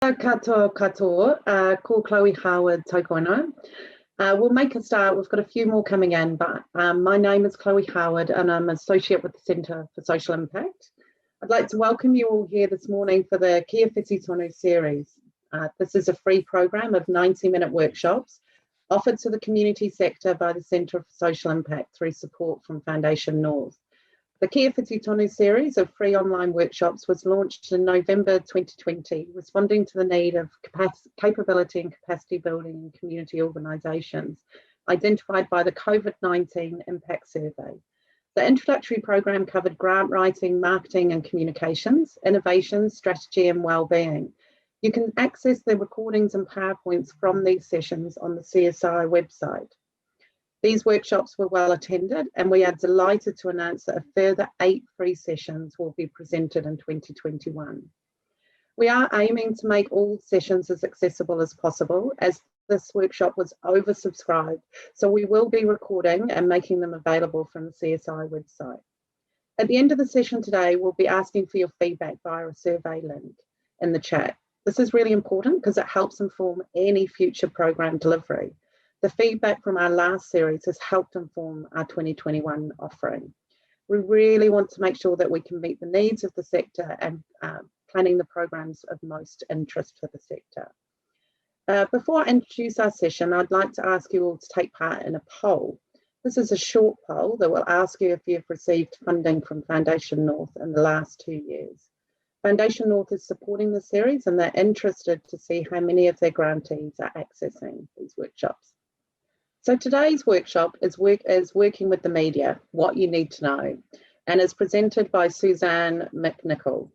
Tau katoa katoa, ko Chloe Howard Tokoina. We'll make a start. We've got a few more coming in, but my name is Chloe Howard and I'm an associate with the Centre for Social Impact. I'd like to welcome you all here this morning for the Kia Whiti Tonu series. This is a free program of 90-minute workshops offered to the community sector by the Centre for Social Impact through support from Foundation North. The Kia Whiti Tonu series of free online workshops was launched in November 2020, responding to the need of capability and capacity building in community organisations identified by the COVID-19 Impact Survey. The introductory program covered grant writing, marketing and communications, innovation, strategy and wellbeing. You can access the recordings and PowerPoints from these sessions on the CSI website. These workshops were well attended and we are delighted to announce that a further 8 free sessions will be presented in 2021. We are aiming to make all sessions as accessible as possible as this workshop was oversubscribed, so we will be recording and making them available from the CSI website. At the end of the session today, we'll be asking for your feedback via a survey link in the chat. This is really important because it helps inform any future program delivery. The feedback from our last series has helped inform our 2021 offering. We really want to make sure that we can meet the needs of the sector and planning the programs of most interest for the sector. Before I introduce our session, I'd like to ask you all to take part in a poll. This is a short poll that will ask you if you've received funding from Foundation North in the last 2 years. Foundation North is supporting the series and they're interested to see how many of their grantees are accessing these workshops. So today's workshop is working with the media, what you need to know, and is presented by Suzanne McNicol.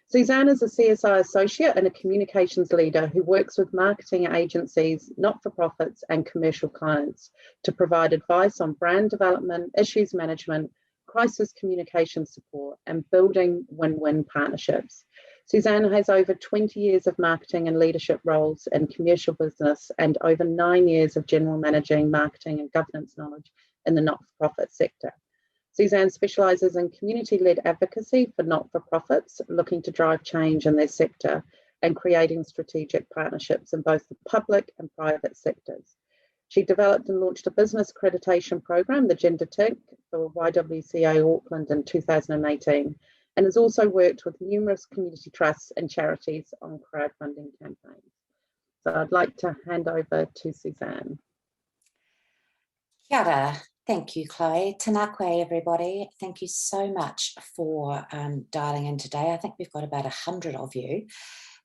Suzanne is a CSI associate and a communications leader who works with marketing agencies, not-for-profits and commercial clients to provide advice on brand development, issues management, crisis communication support and building win-win partnerships. Suzanne has over 20 years of marketing and leadership roles in commercial business and over 9 years of general managing, marketing and governance knowledge in the not-for-profit sector. Suzanne specialises in community-led advocacy for not-for-profits looking to drive change in their sector and creating strategic partnerships in both the public and private sectors. She developed and launched a business accreditation program, the Gender Tick, for YWCA Auckland in 2018, and has also worked with numerous community trusts and charities on crowdfunding campaigns. So I'd like to hand over to Suzanne. Kia ora. Thank you, Chloe. Tēnā koe, everybody. Thank you so much for dialing in today. I think we've got about 100 of you,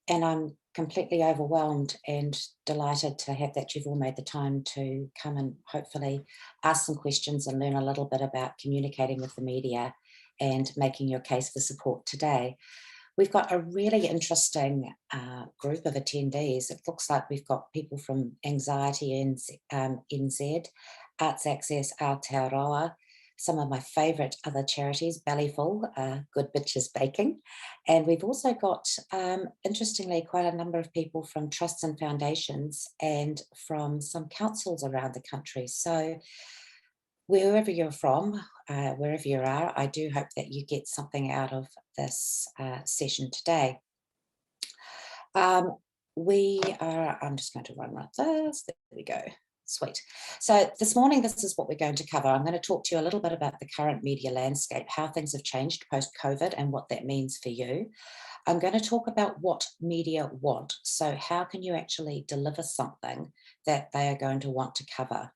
and I'm completely overwhelmed and delighted to have that you've all made the time to come and hopefully ask some questions and learn a little bit about communicating with the media and making your case for support today. We've got a really interesting group of attendees. It looks like we've got people from Anxiety NZ, Arts Access Aotearoa, some of my favourite other charities, Bellyful, Good Bitches Baking. And we've also got, interestingly, quite a number of people from trusts and foundations and from some councils around the country. So wherever you're from, wherever you are, I do hope that you get something out of this session today. I'm just going to run like this. There we go. Sweet. So this morning, this is what we're going to cover. I'm going to talk to you a little bit about the current media landscape, how things have changed post-COVID and what that means for you. I'm going to talk about what media want. So how can you actually deliver something that they are going to want to cover?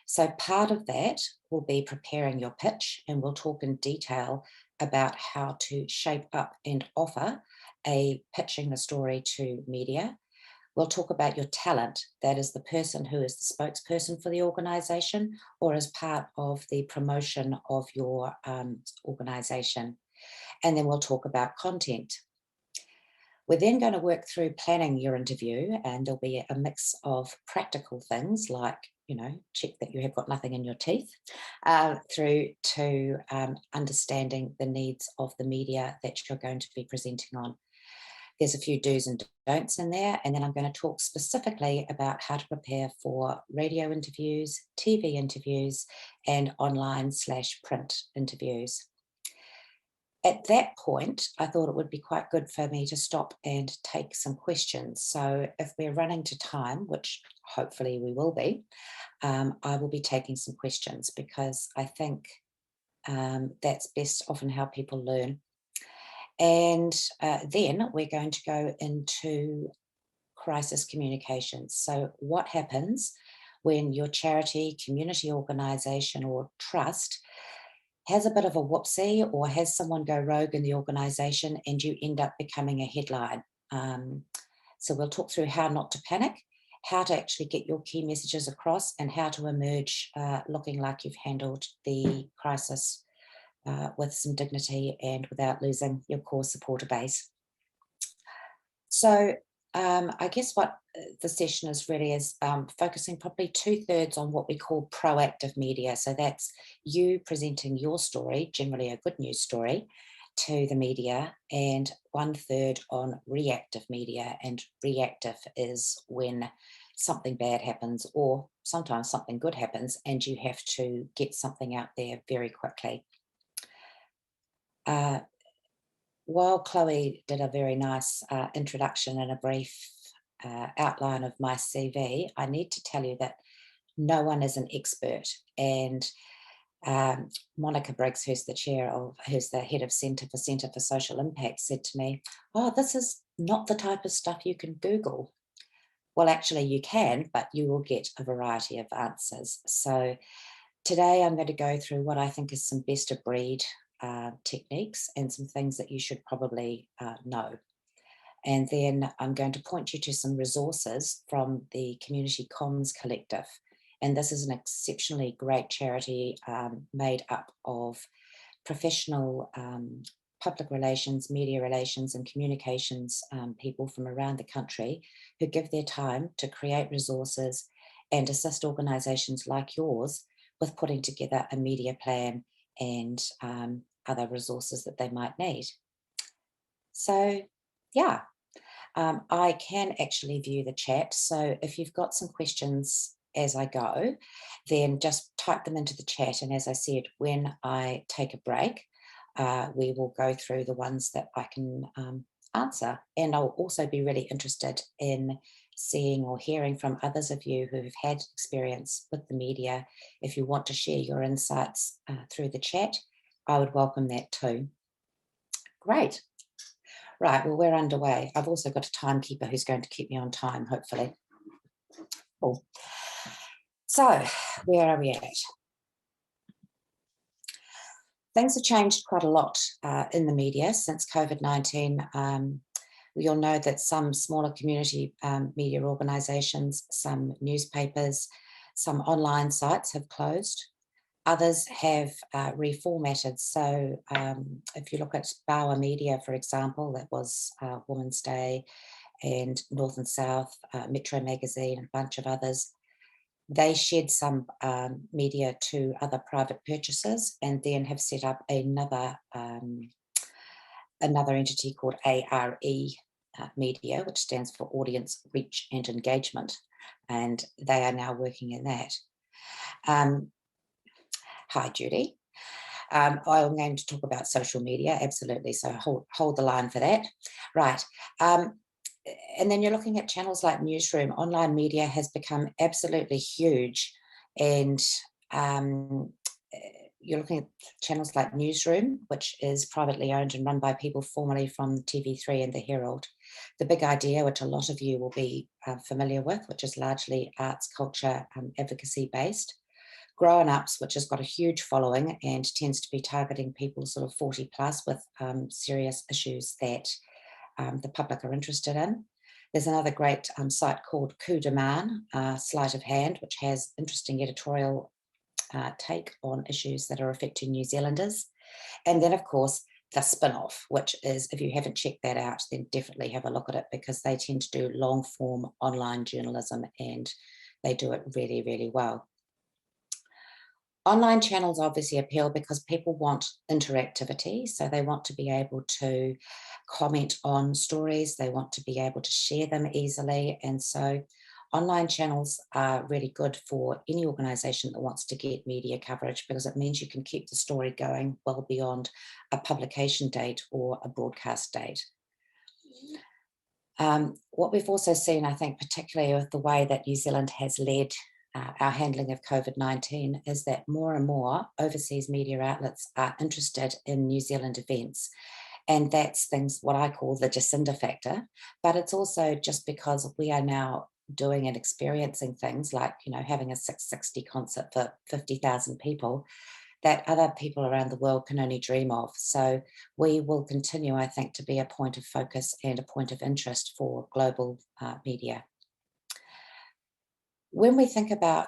So part of that will be preparing your pitch, and we'll talk in detail about how to shape up and offer pitching a story to media. We'll talk about your talent, that is the person who is the spokesperson for the organisation or as part of the promotion of your organisation. And then we'll talk about content. We're then going to work through planning your interview, and there'll be a mix of practical things like, check that you have got nothing in your teeth, through to understanding the needs of the media that you're going to be presenting on. There's a few do's and don'ts in there, and then I'm going to talk specifically about how to prepare for radio interviews, TV interviews, and online/print interviews. at that point, I thought it would be quite good for me to stop and take some questions. So if we're running to time, which hopefully we will be, I will be taking some questions, because I think that's best often how people learn. And then we're going to go into crisis communications. So what happens when your charity, community organisation or trust has a bit of a whoopsie, or has someone go rogue in the organisation and you end up becoming a headline? So we'll talk through how not to panic, how to actually get your key messages across, and how to emerge looking like you've handled the crisis with some dignity and without losing your core supporter base. So I guess what the session is really is focusing probably 2/3 on what we call proactive media. So that's you presenting your story, generally a good news story, to the media, and 1/3 on reactive media. And reactive is when something bad happens, or sometimes something good happens, and you have to get something out there very quickly. While Chloe did a very nice introduction and a brief outline of my CV, I need to tell you that no one is an expert. And Monica Briggs, who's the head of Centre for Social Impact, said to me, "Oh, this is not the type of stuff you can Google." Well, actually you can, but you will get a variety of answers. So today I'm going to go through what I think is some best of breed techniques and some things that you should probably know. And then I'm going to point you to some resources from the Community Comms Collective. And this is an exceptionally great charity made up of professional public relations, media relations and communications people from around the country who give their time to create resources and assist organisations like yours with putting together a media plan and other resources that they might need. So, yeah, I can actually view the chat. So if you've got some questions as I go, then just type them into the chat. And as I said, when I take a break, we will go through the ones that I can answer. And I'll also be really interested in seeing or hearing from others of you who have had experience with the media. If you want to share your insights through the chat, I would welcome that too. Great. Right, well, we're underway. I've also got a timekeeper who's going to keep me on time, hopefully. Cool. So, where are we at? Things have changed quite a lot in the media since COVID-19. We all know that some smaller community media organisations, some newspapers, some online sites have closed. Others have reformatted. So if you look at Bauer Media, for example, that was Women's Day, and North and South, Metro Magazine, and a bunch of others, they shed some media to other private purchasers, and then have set up another entity called ARE Media, which stands for Audience Reach and Engagement, and they are now working in that. Hi, Judy. I'm going to talk about social media, absolutely, so hold the line for that. Right, and then you're looking at channels like Newsroom. Online media has become absolutely huge, and you're looking at channels like Newsroom, which is privately owned and run by people formerly from TV3 and the Herald. The Big Idea, which a lot of you will be familiar with, which is largely arts, culture, advocacy based. Grown Ups, which has got a huge following and tends to be targeting people sort of 40 plus with serious issues that the public are interested in. There's another great site called Coup de Man, Sleight of Hand, which has interesting editorial take on issues that are affecting New Zealanders. And then, of course, the Spin-Off, which is, if you haven't checked that out, then definitely have a look at it, because they tend to do long form online journalism and they do it really, really well. Online channels obviously appeal because people want interactivity, so they want to be able to comment on stories, they want to be able to share them easily, and so online channels are really good for any organisation that wants to get media coverage, because it means you can keep the story going well beyond a publication date or a broadcast date. What we've also seen, I think, particularly with the way that New Zealand has led our handling of COVID-19, is that more and more overseas media outlets are interested in New Zealand events. And that's things, what I call the Jacinda factor. But it's also just because we are now doing and experiencing things like, having a 660 concert for 50,000 people that other people around the world can only dream of. So we will continue, I think, to be a point of focus and a point of interest for global media. When we think about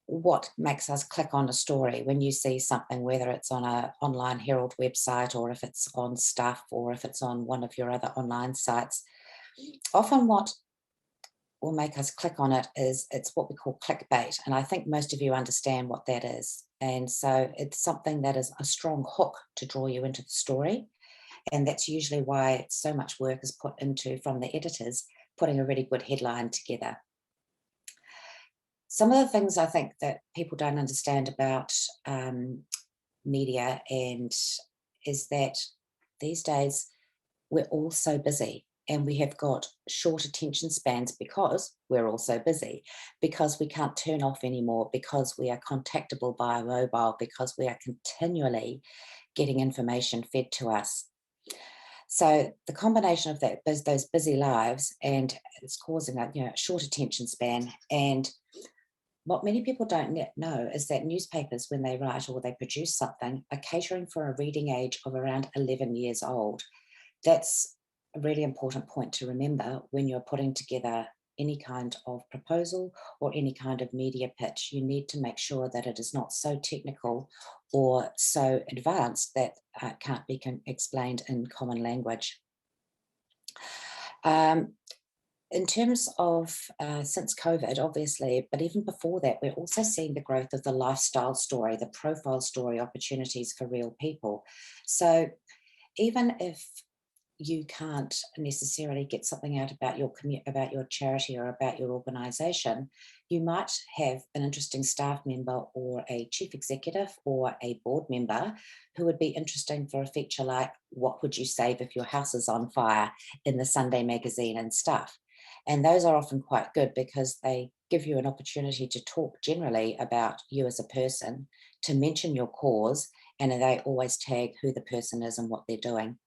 what makes us click on a story, when you see something, whether it's on an online Herald website or if it's on Stuff or if it's on one of your other online sites, often what will make us click on it's what we call clickbait. And I think most of you understand what that is. And so it's something that is a strong hook to draw you into the story. And that's usually why so much work is put into, from the editors, putting a really good headline together. Some of the things I think that people don't understand about media is that these days we're all so busy. And we have got short attention spans because we're all so busy, because we can't turn off anymore, because we are contactable by a mobile, because we are continually getting information fed to us. So the combination of that, those busy lives, and it's causing a short attention span. And what many people don't know is that newspapers, when they write or they produce something, are catering for a reading age of around 11 years old. That's a really important point to remember when you're putting together any kind of proposal or any kind of media pitch. You need to make sure that it is not so technical or so advanced that it can't be explained in common language. In terms of since COVID, obviously, but even before that, we're also seeing the growth of the lifestyle story, the profile story opportunities for real people. So even if you can't necessarily get something out about your charity or about your organisation, you might have an interesting staff member or a chief executive or a board member who would be interesting for a feature like, what would you save if your house is on fire, in the Sunday magazine and Stuff. And those are often quite good because they give you an opportunity to talk generally about you as a person, to mention your cause, and they always tag who the person is and what they're doing.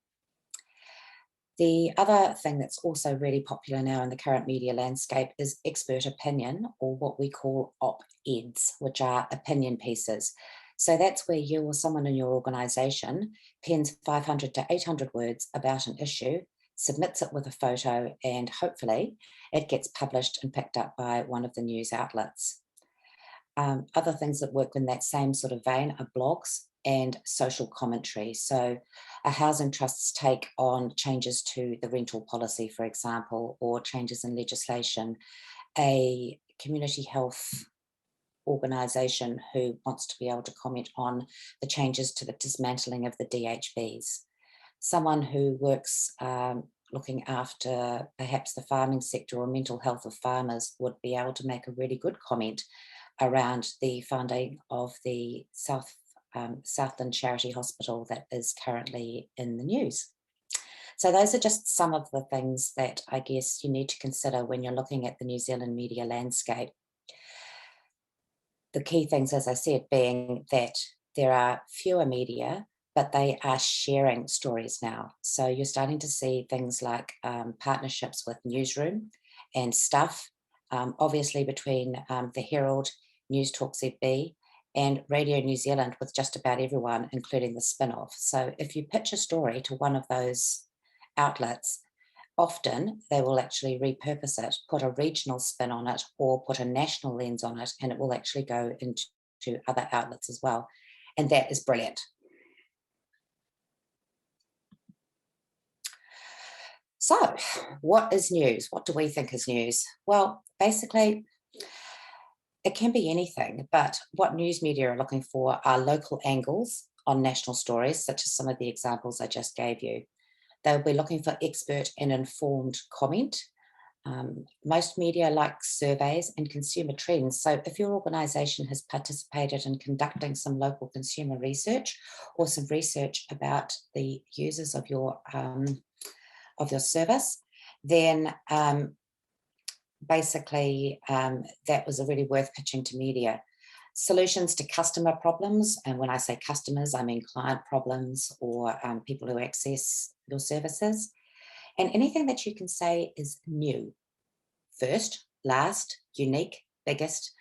The other thing that's also really popular now in the current media landscape is expert opinion, or what we call op-eds, which are opinion pieces. So that's where you or someone in your organisation pens 500 to 800 words about an issue, submits it with a photo, and hopefully it gets published and picked up by one of the news outlets. Other things that work in that same sort of vein are blogs and social commentary. So a housing trust's take on changes to the rental policy, for example, or changes in legislation, a community health organisation who wants to be able to comment on the changes to the dismantling of the DHBs, someone who works looking after perhaps the farming sector or mental health of farmers would be able to make a really good comment around the funding of the Southland Charity Hospital that is currently in the news. So those are just some of the things that I guess you need to consider when you're looking at the New Zealand media landscape. The key things, as I said, being that there are fewer media, but they are sharing stories now. So you're starting to see things like partnerships with Newsroom and Stuff, obviously between the Herald, News Talk ZB, and Radio New Zealand with just about everyone, including the spin-off. So if you pitch a story to one of those outlets, often they will actually repurpose it, put a regional spin on it, or put a national lens on it, and it will actually go into other outlets as well. And that is brilliant. So what is news? What do we think is news? Well, basically, it can be anything, but what news media are looking for are local angles on national stories, such as some of the examples I just gave you. They'll be looking for expert and informed comment. Most media like surveys and consumer trends. So if your organisation has participated in conducting some local consumer research or some research about the users of your service, then basically that was a really worth pitching to media. Solutions to customer problems, and when I say customers, I mean client problems or people who access your services. And anything that you can say is new, first, last, unique, biggest,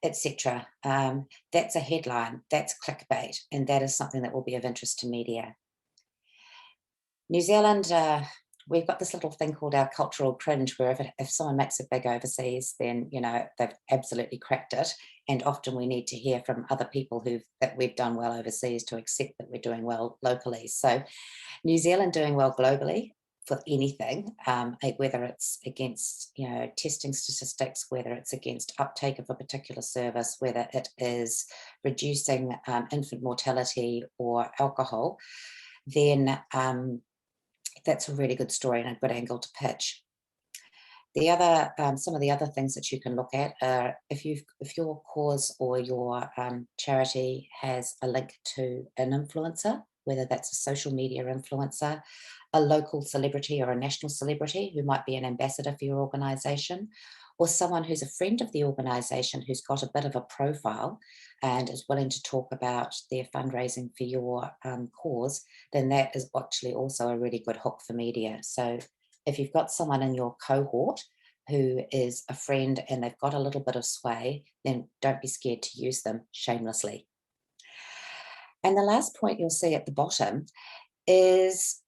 etc. That's a headline, that's clickbait, and that is something that will be of interest to media. New Zealand, we've got this little thing called our cultural cringe, where if someone makes it big overseas, then they've absolutely cracked it. And often we need to hear from other people that we've done well overseas to accept that we're doing well locally. So New Zealand doing well globally for anything, whether it's against testing statistics, whether it's against uptake of a particular service, whether it is reducing infant mortality or alcohol, then that's a really good story and a good angle to pitch. Some of the other things that you can look at are if your cause or your charity has a link to an influencer, whether that's a social media influencer, a local celebrity or a national celebrity who might be an ambassador for your organisation, or someone who's a friend of the organisation who's got a bit of a profile and is willing to talk about their fundraising for your cause, then that is actually also a really good hook for media. So if you've got someone in your cohort who is a friend and they've got a little bit of sway, then don't be scared to use them shamelessly. And the last point you'll see at the bottom is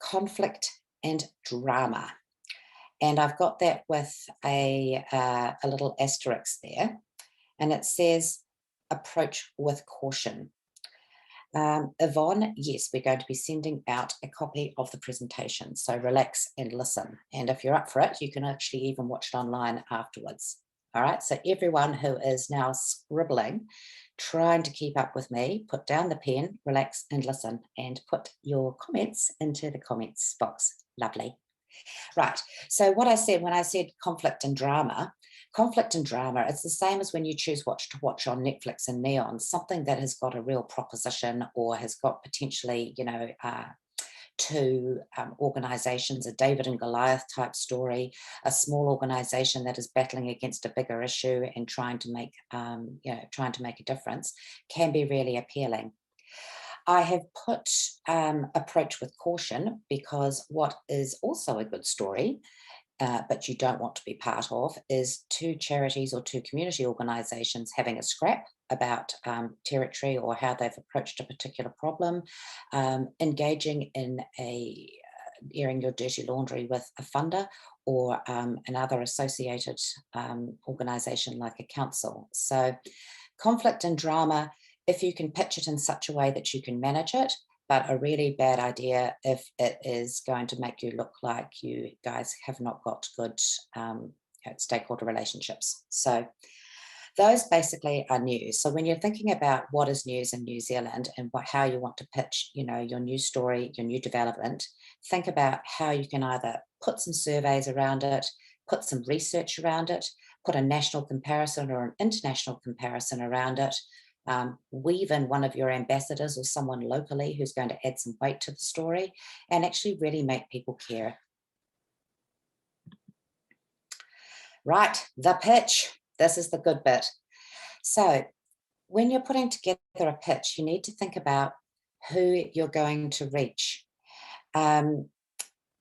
conflict and drama. And I've got that with a little asterisk there, and it says approach with caution. Yvonne, yes, we're going to be sending out a copy of the presentation, so relax and listen. And if you're up for it, you can actually even watch it online afterwards. All right, so everyone who is now scribbling, trying to keep up with me, put down the pen, relax and listen, and put your comments into the comments box. Lovely. Right, so what I said when I said conflict and drama, it's the same as when you choose what to watch on Netflix and Neon, something that has got a real proposition or has got potentially, two organisations, a David and Goliath type story, a small organisation that is battling against a bigger issue and trying to make a difference, can be really appealing. I have put approach with caution because what is also a good story, but you don't want to be part of, is two charities or two community organisations having a scrap about territory or how they've approached a particular problem, engaging in airing your dirty laundry with a funder or another associated organisation like a council. So conflict and drama, if you can pitch it in such a way that you can manage it, but a really bad idea if it is going to make you look like you guys have not got good stakeholder relationships. So those basically are news. So when you're thinking about what is news in New Zealand and how you want to pitch, your new story, your new development, think about how you can either put some surveys around it, put some research around it, put a national comparison or an international comparison around it, weave in one of your ambassadors or someone locally who's going to add some weight to the story and actually really make people care. Right, the pitch. This is the good bit. So when you're putting together a pitch, you need to think about who you're going to reach. And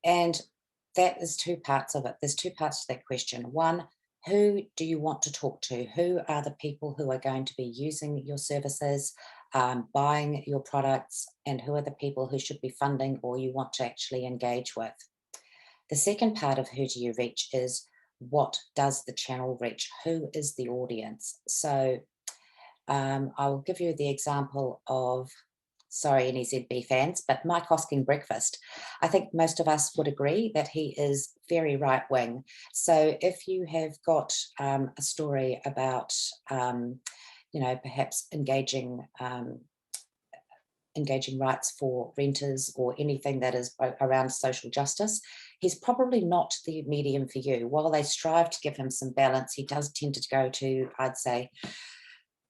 that is two parts of it. There's two parts to that question. One, who do you want to talk to? Who are the people who are going to be using your services, buying your products, and who are the people who should be funding or you want to actually engage with? The second part of who do you reach is what does the channel reach? Who is the audience? So I will give you the example of, sorry, NEZB fans, but Mike Hosking Breakfast. I think most of us would agree that he is very right-wing. So if you have got a story about, perhaps engaging rights for renters or anything that is around social justice, he's probably not the medium for you. While they strive to give him some balance, he does tend to go to, I'd say,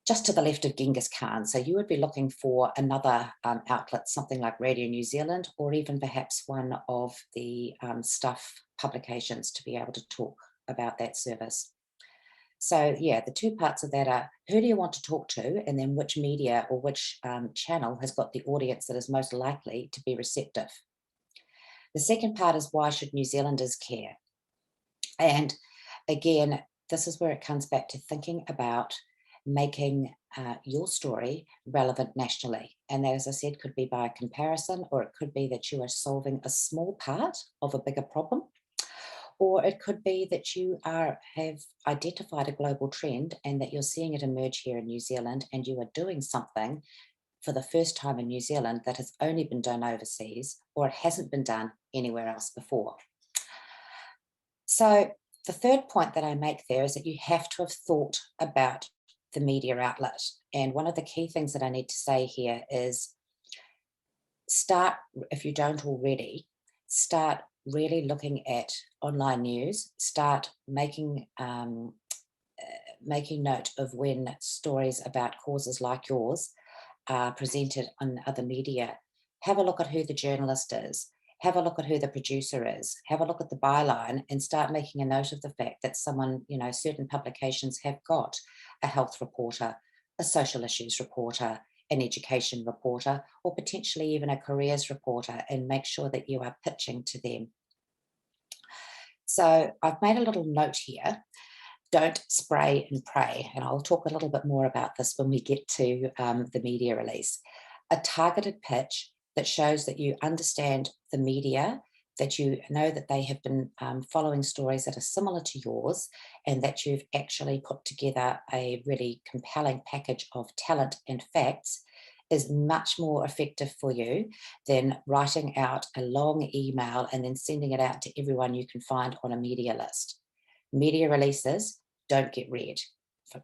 just to the left of Genghis Khan. So you would be looking for another outlet, something like Radio New Zealand, or even perhaps one of the Stuff publications to be able to talk about that service. So yeah, the two parts of that are who do you want to talk to, and then which media or which channel has got the audience that is most likely to be receptive. The second part is why should New Zealanders care? And again, this is where it comes back to thinking about making your story relevant nationally. And that, as I said, could be by a comparison, or it could be that you are solving a small part of a bigger problem, or it could be that you have identified a global trend and that you're seeing it emerge here in New Zealand, and you are doing something for the first time in New Zealand that has only been done overseas, or it hasn't been done anywhere else before. So the third point that I make there is that you have to have thought about the media outlet. And one of the key things that I need to say here is start, if you don't already, start really looking at online news, start making note of when stories about causes like yours are presented on other media. Have a look at who the journalist is. Have a look at who the producer is. Have a look at the byline and start making a note of the fact that someone, certain publications have got a health reporter, a social issues reporter, an education reporter, or potentially even a careers reporter, and make sure that you are pitching to them. So I've made a little note here. Don't spray and pray. And I'll talk a little bit more about this when we get to the media release. A targeted pitch that shows that you understand the media, that you know that they have been following stories that are similar to yours, and that you've actually put together a really compelling package of talent and facts is much more effective for you than writing out a long email and then sending it out to everyone you can find on a media list. Media releases don't get read,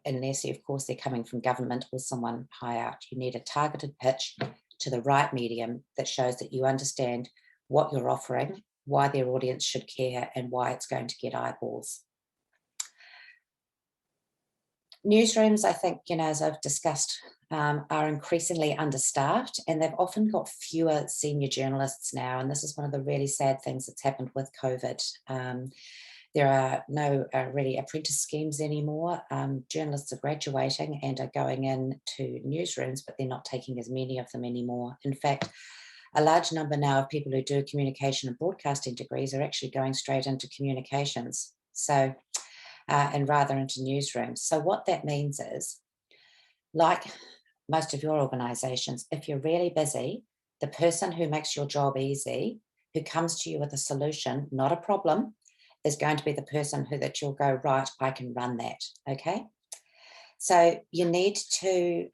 unless, of course, they're coming from government or someone high out. You need a targeted pitch to the right medium that shows that you understand what you're offering, why their audience should care, and why it's going to get eyeballs. Newsrooms, I think, as I've discussed, are increasingly understaffed, and they've often got fewer senior journalists now. And this is one of the really sad things that's happened with COVID. There are no really apprentice schemes anymore. Journalists are graduating and are going into newsrooms, but they're not taking as many of them anymore. In fact, a large number now of people who do communication and broadcasting degrees are actually going straight into communications. So, and rather into newsrooms. So what that means is, like most of your organisations, if you're really busy, the person who makes your job easy, who comes to you with a solution, not a problem, is going to be the person that you'll go, right, I can run that, okay? So you need to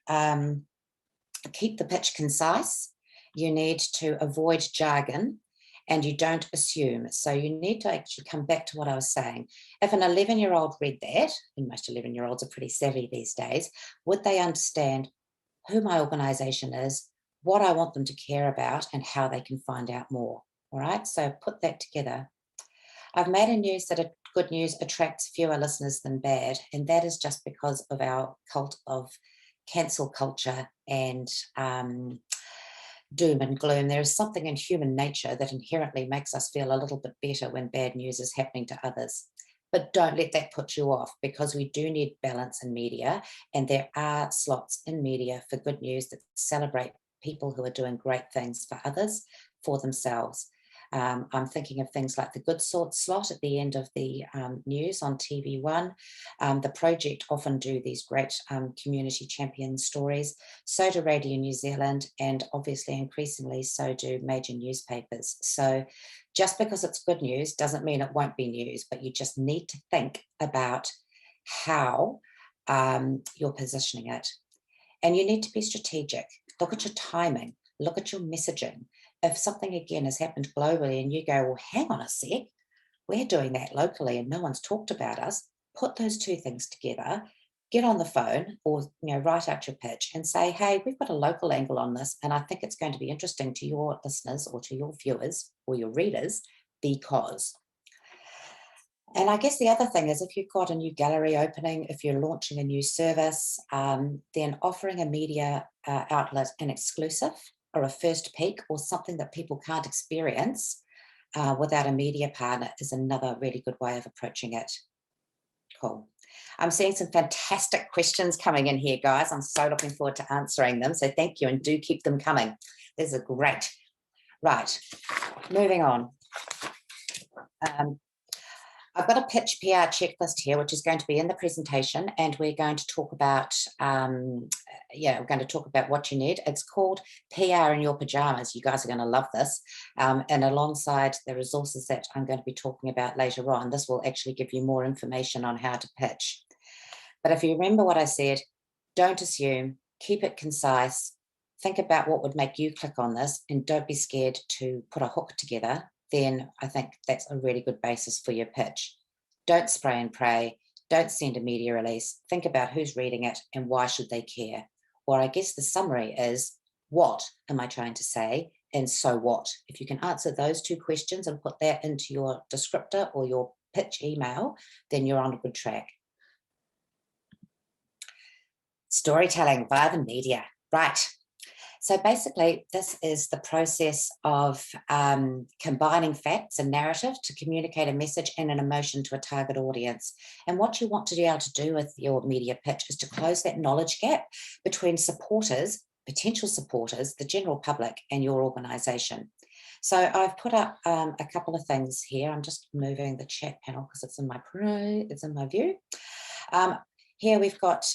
keep the pitch concise, you need to avoid jargon, and you don't assume. So you need to actually come back to what I was saying. If an 11-year-old read that, and most 11-year-olds are pretty savvy these days, would they understand who my organisation is, what I want them to care about, and how they can find out more? All right, so put that together. I've made a news that good news attracts fewer listeners than bad, and that is just because of our cult of cancel culture and doom and gloom. There is something in human nature that inherently makes us feel a little bit better when bad news is happening to others. But don't let that put you off, because we do need balance in media, and there are slots in media for good news that celebrate people who are doing great things for others, for themselves. I'm thinking of things like the Good Sort slot at the end of the news on TV1. The Project often do these great community champion stories. So do Radio New Zealand, and obviously increasingly so do major newspapers. So just because it's good news doesn't mean it won't be news, but you just need to think about how you're positioning it. And you need to be strategic. Look at your timing, look at your messaging. If something again has happened globally and you go, well, hang on a sec, we're doing that locally and no one's talked about us, put those two things together, get on the phone or write out your pitch and say, hey, we've got a local angle on this and I think it's going to be interesting to your listeners or to your viewers or your readers. because. And I guess the other thing is, if you've got a new gallery opening, if you're launching a new service, then offering a media outlet an exclusive or a first peek or something that people can't experience without a media partner is another really good way of approaching it. Cool. I'm seeing some fantastic questions coming in here, guys. I'm so looking forward to answering them. So thank you, and do keep them coming. These are great. Right, moving on. I've got a pitch PR checklist here, which is going to be in the presentation, and we're going to talk about, we're going to talk about what you need. It's called PR in your pajamas. You guys are going to love this. And alongside the resources that I'm going to be talking about later on, this will actually give you more information on how to pitch. But if you remember what I said, don't assume, keep it concise, think about what would make you click on this, and don't be scared to put a hook together. Then I think that's a really good basis for your pitch. Don't spray and pray. Don't send a media release. Think about who's reading it and why should they care. Or I guess the summary is, what am I trying to say? And so what? If you can answer those two questions and put that into your descriptor or your pitch email, then you're on a good track. Storytelling via the media. Right. So basically, this is the process of combining facts and narrative to communicate a message and an emotion to a target audience. And what you want to be able to do with your media pitch is to close that knowledge gap between supporters, potential supporters, the general public, and your organisation. So I've put up a couple of things here. I'm just moving the chat panel because it's in my view. Here we've got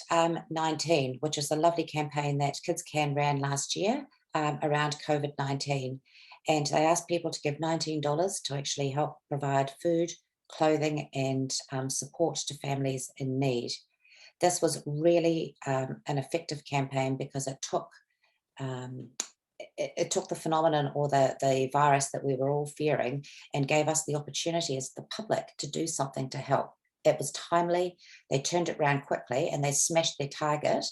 19, which is a lovely campaign that Kids Can ran last year around COVID-19. And they asked people to give $19 to actually help provide food, clothing, and support to families in need. This was really an effective campaign because it took the phenomenon or the virus that we were all fearing and gave us the opportunity as the public to do something to help. It was timely, they turned it around quickly, and they smashed their target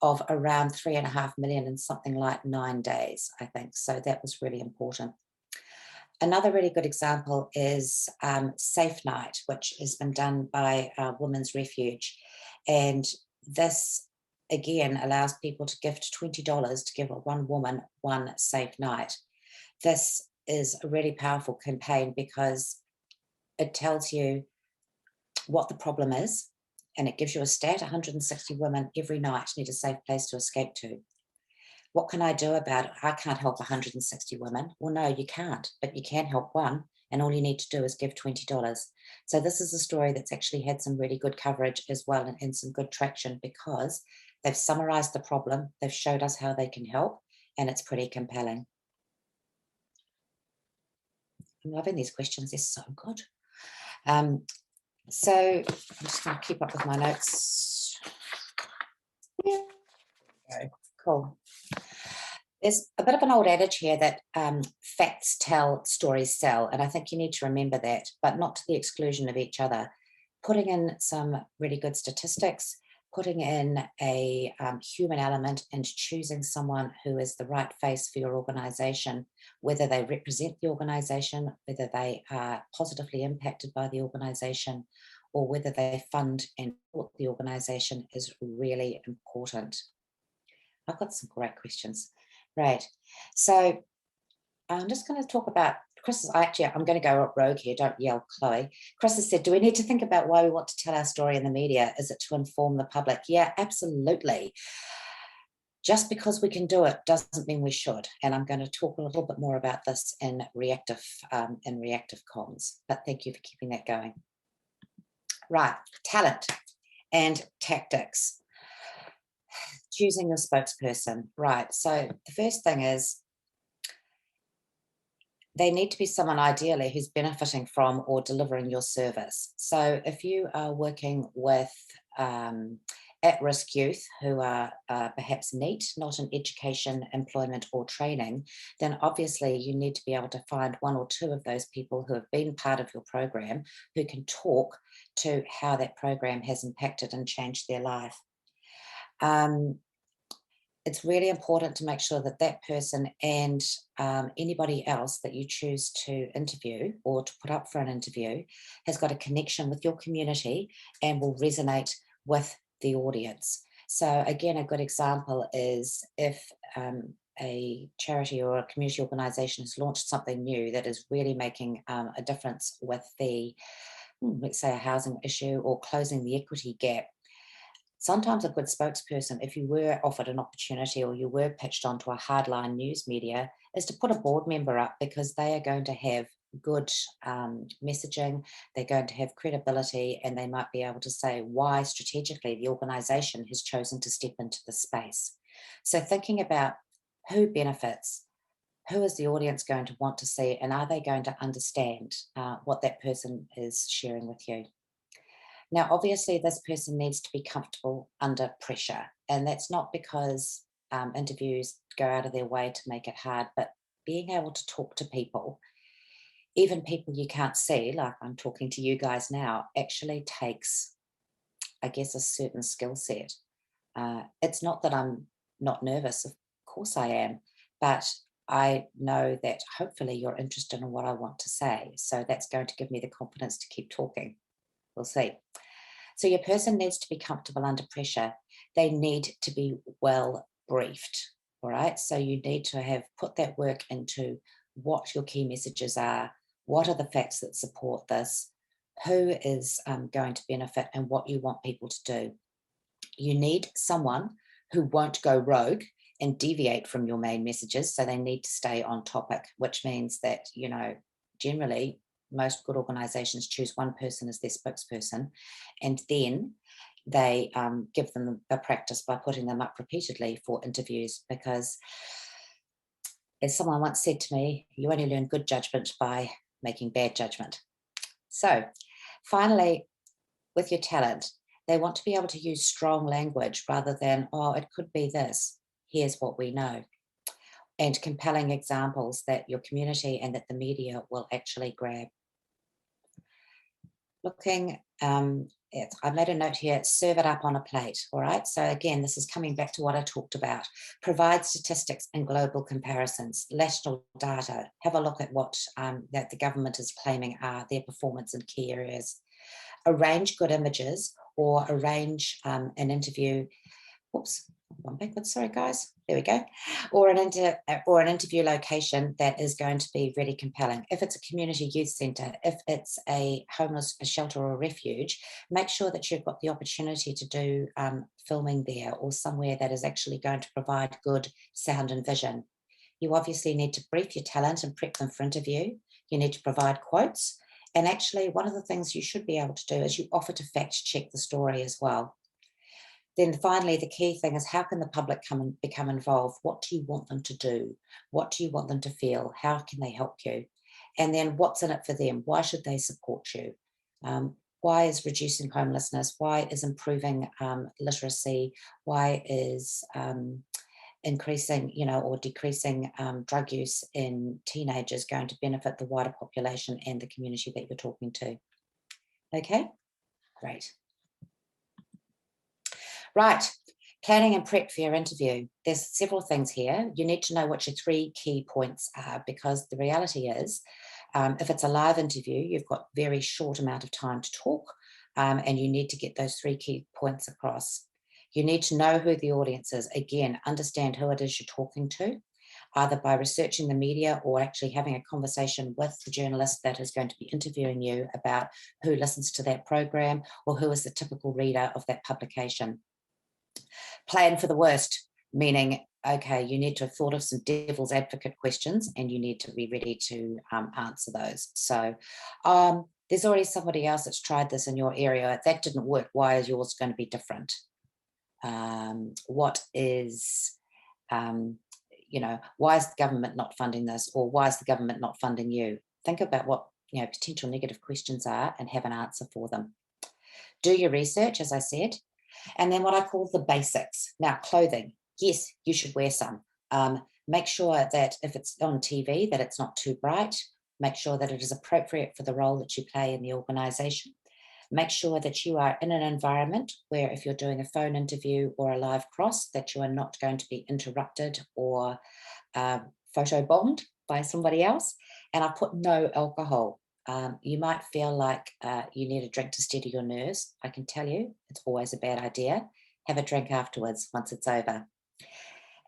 of around 3.5 million in something like 9 days, I think. So that was really important. Another really good example is Safe Night, which has been done by Women's Refuge. And this, again, allows people to gift $20 to give one woman one safe night. This is a really powerful campaign because it tells you what the problem is, and it gives you a stat. 160 women every night need a safe place to escape to. What can I do about it? I can't help 160 women. Well, no, you can't, but you can help one, and all you need to do is give $20. So this is a story that's actually had some really good coverage as well, and some good traction because they've summarized the problem, they've showed us how they can help, and it's pretty compelling. I'm loving these questions, they're so good. So I'm just going to keep up with my notes. Yeah. Okay, cool. There's a bit of an old adage here that facts tell, stories sell, and I think you need to remember that, but not to the exclusion of each other. Putting in some really good statistics, putting in a human element, and choosing someone who is the right face for your organisation, whether they represent the organisation, whether they are positively impacted by the organisation, or whether they fund and support the organisation is really important. I've got some great questions. Right, so I'm just going to talk about Chris. I'm going to go rogue here. Don't yell, Chloe. Chris has said, do we need to think about why we want to tell our story in the media? Is it to inform the public? Yeah, absolutely. Just because we can do it doesn't mean we should. And I'm going to talk a little bit more about this in reactive comms. But thank you for keeping that going. Right, talent and tactics. Choosing your spokesperson. Right, so the first thing is they need to be someone ideally who's benefiting from or delivering your service. So if you are working with at-risk youth who are perhaps NEET, not in education, employment or training, then obviously you need to be able to find one or two of those people who have been part of your program who can talk to how that program has impacted and changed their life. it's really important to make sure that that person and anybody else that you choose to interview or to put up for an interview has got a connection with your community and will resonate with the audience. So again, a good example is if a charity or a community organisation has launched something new that is really making a difference with the, let's say, a housing issue or closing the equity gap. Sometimes a good spokesperson, if you were offered an opportunity or you were pitched onto a hardline news media, is to put a board member up, because they are going to have good messaging, they're going to have credibility, and they might be able to say why strategically the organisation has chosen to step into the space. So thinking about who benefits, who is the audience going to want to see, and are they going to understand what that person is sharing with you? Now, obviously, this person needs to be comfortable under pressure, and that's not because interviews go out of their way to make it hard, but being able to talk to people, even people you can't see, like I'm talking to you guys now, actually takes, I guess, a certain skill set. It's not that I'm not nervous, of course I am, but I know that hopefully you're interested in what I want to say. So that's going to give me the confidence to keep talking. We'll see. So your person needs to be comfortable under pressure. They need to be well briefed, all right? So you need to have put that work into what your key messages are, what are the facts that support this, who is going to benefit, and what you want people to do. You need someone who won't go rogue and deviate from your main messages, so they need to stay on topic, which means that, you know, generally most good organizations choose one person as their spokesperson, and then they give them a practice by putting them up repeatedly for interviews, because as someone once said to me, you only learn good judgment by making bad judgment. So finally, with your talent, they want to be able to use strong language rather than, oh, it could be this, here's what we know, and compelling examples that your community and that the media will actually grab. Looking I made a note here, serve it up on a plate, all right? So again, this is coming back to what I talked about. Provide statistics and global comparisons, national data, have a look at what that the government is claiming are their performance in key areas. Arrange good images, or arrange an interview, whoops, one backwards, sorry guys, there we go, or an interview location that is going to be really compelling. If it's a community youth centre, if it's a homeless shelter or a refuge, make sure that you've got the opportunity to do filming there, or somewhere that is actually going to provide good sound and vision. You obviously need to brief your talent and prep them for interview. You need to provide quotes. And actually, one of the things you should be able to do is you offer to fact check the story as well. Then finally, the key thing is, how can the public come and become involved? What do you want them to do? What do you want them to feel? How can they help you? And then what's in it for them? Why should they support you? Why is reducing homelessness? Why is improving literacy? Why is increasing, or decreasing drug use in teenagers going to benefit the wider population and the community that you're talking to? Okay, great. Right, planning and prep for your interview. There's several things here. You need to know what your 3 key points are, because the reality is, if it's a live interview, you've got very short amount of time to talk, and you need to get those 3 key points across. You need to know who the audience is. Again, understand who it is you're talking to, either by researching the media or actually having a conversation with the journalist that is going to be interviewing you about who listens to that program or who is the typical reader of that publication. Plan for the worst, meaning, okay, you need to have thought of some devil's advocate questions and you need to be ready to answer those. So there's already somebody else that's tried this in your area. That didn't work. Why is yours going to be different? What is, why is the government not funding this? Or why is the government not funding you? Think about what potential negative questions are and have an answer for them. Do your research, as I said. And then what I call the basics. Now, clothing. Yes, you should wear some. Make sure that if it's on TV, that it's not too bright. Make sure that it is appropriate for the role that you play in the organisation. Make sure that you are in an environment where if you're doing a phone interview or a live cross, that you are not going to be interrupted or photo bombed by somebody else. And I've put no alcohol. You might feel like you need a drink to steady your nerves. I can tell you, it's always a bad idea. Have a drink afterwards once it's over.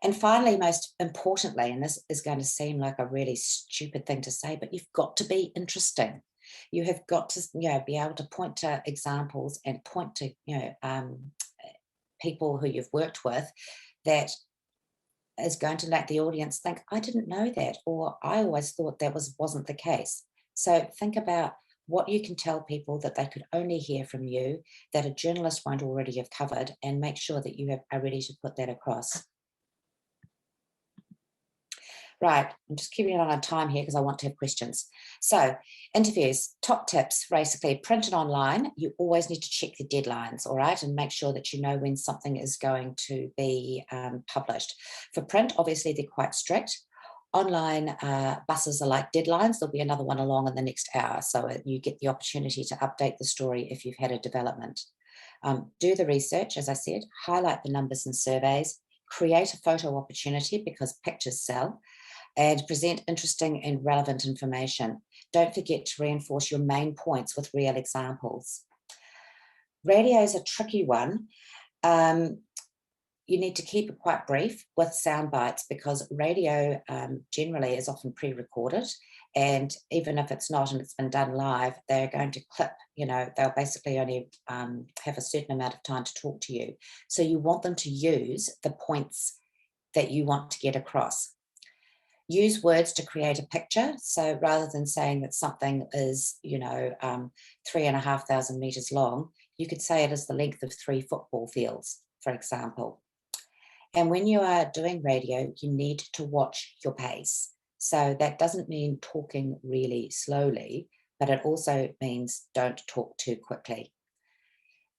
And finally, most importantly, and this is going to seem like a really stupid thing to say, but you've got to be interesting. You have got to, be able to point to examples and point to, people who you've worked with that is going to make the audience think, I didn't know that, or I always thought that wasn't the case. So think about what you can tell people that they could only hear from you, that a journalist won't already have covered, and make sure that you are ready to put that across. Right, I'm just keeping it on time here because I want to have questions. So interviews, top tips, basically print and online. You always need to check the deadlines, all right, and make sure that you know when something is going to be published. For print, obviously, they're quite strict. Online buses are like deadlines. There'll be another one along in the next hour, so you get the opportunity to update the story if you've had a development. Do the research, as I said, highlight the numbers and surveys, create a photo opportunity because pictures sell, and present interesting and relevant information. Don't forget to reinforce your main points with real examples. Radio is a tricky one. You need to keep it quite brief with sound bites because radio generally is often pre-recorded, and even if it's not and it's been done live, they're going to clip, they'll basically only have a certain amount of time to talk to you. So you want them to use the points that you want to get across. Use words to create a picture. So rather than saying that something is, 3,500 meters long, you could say it is the length of 3 football fields, for example. And when you are doing radio, you need to watch your pace. So that doesn't mean talking really slowly, but it also means don't talk too quickly.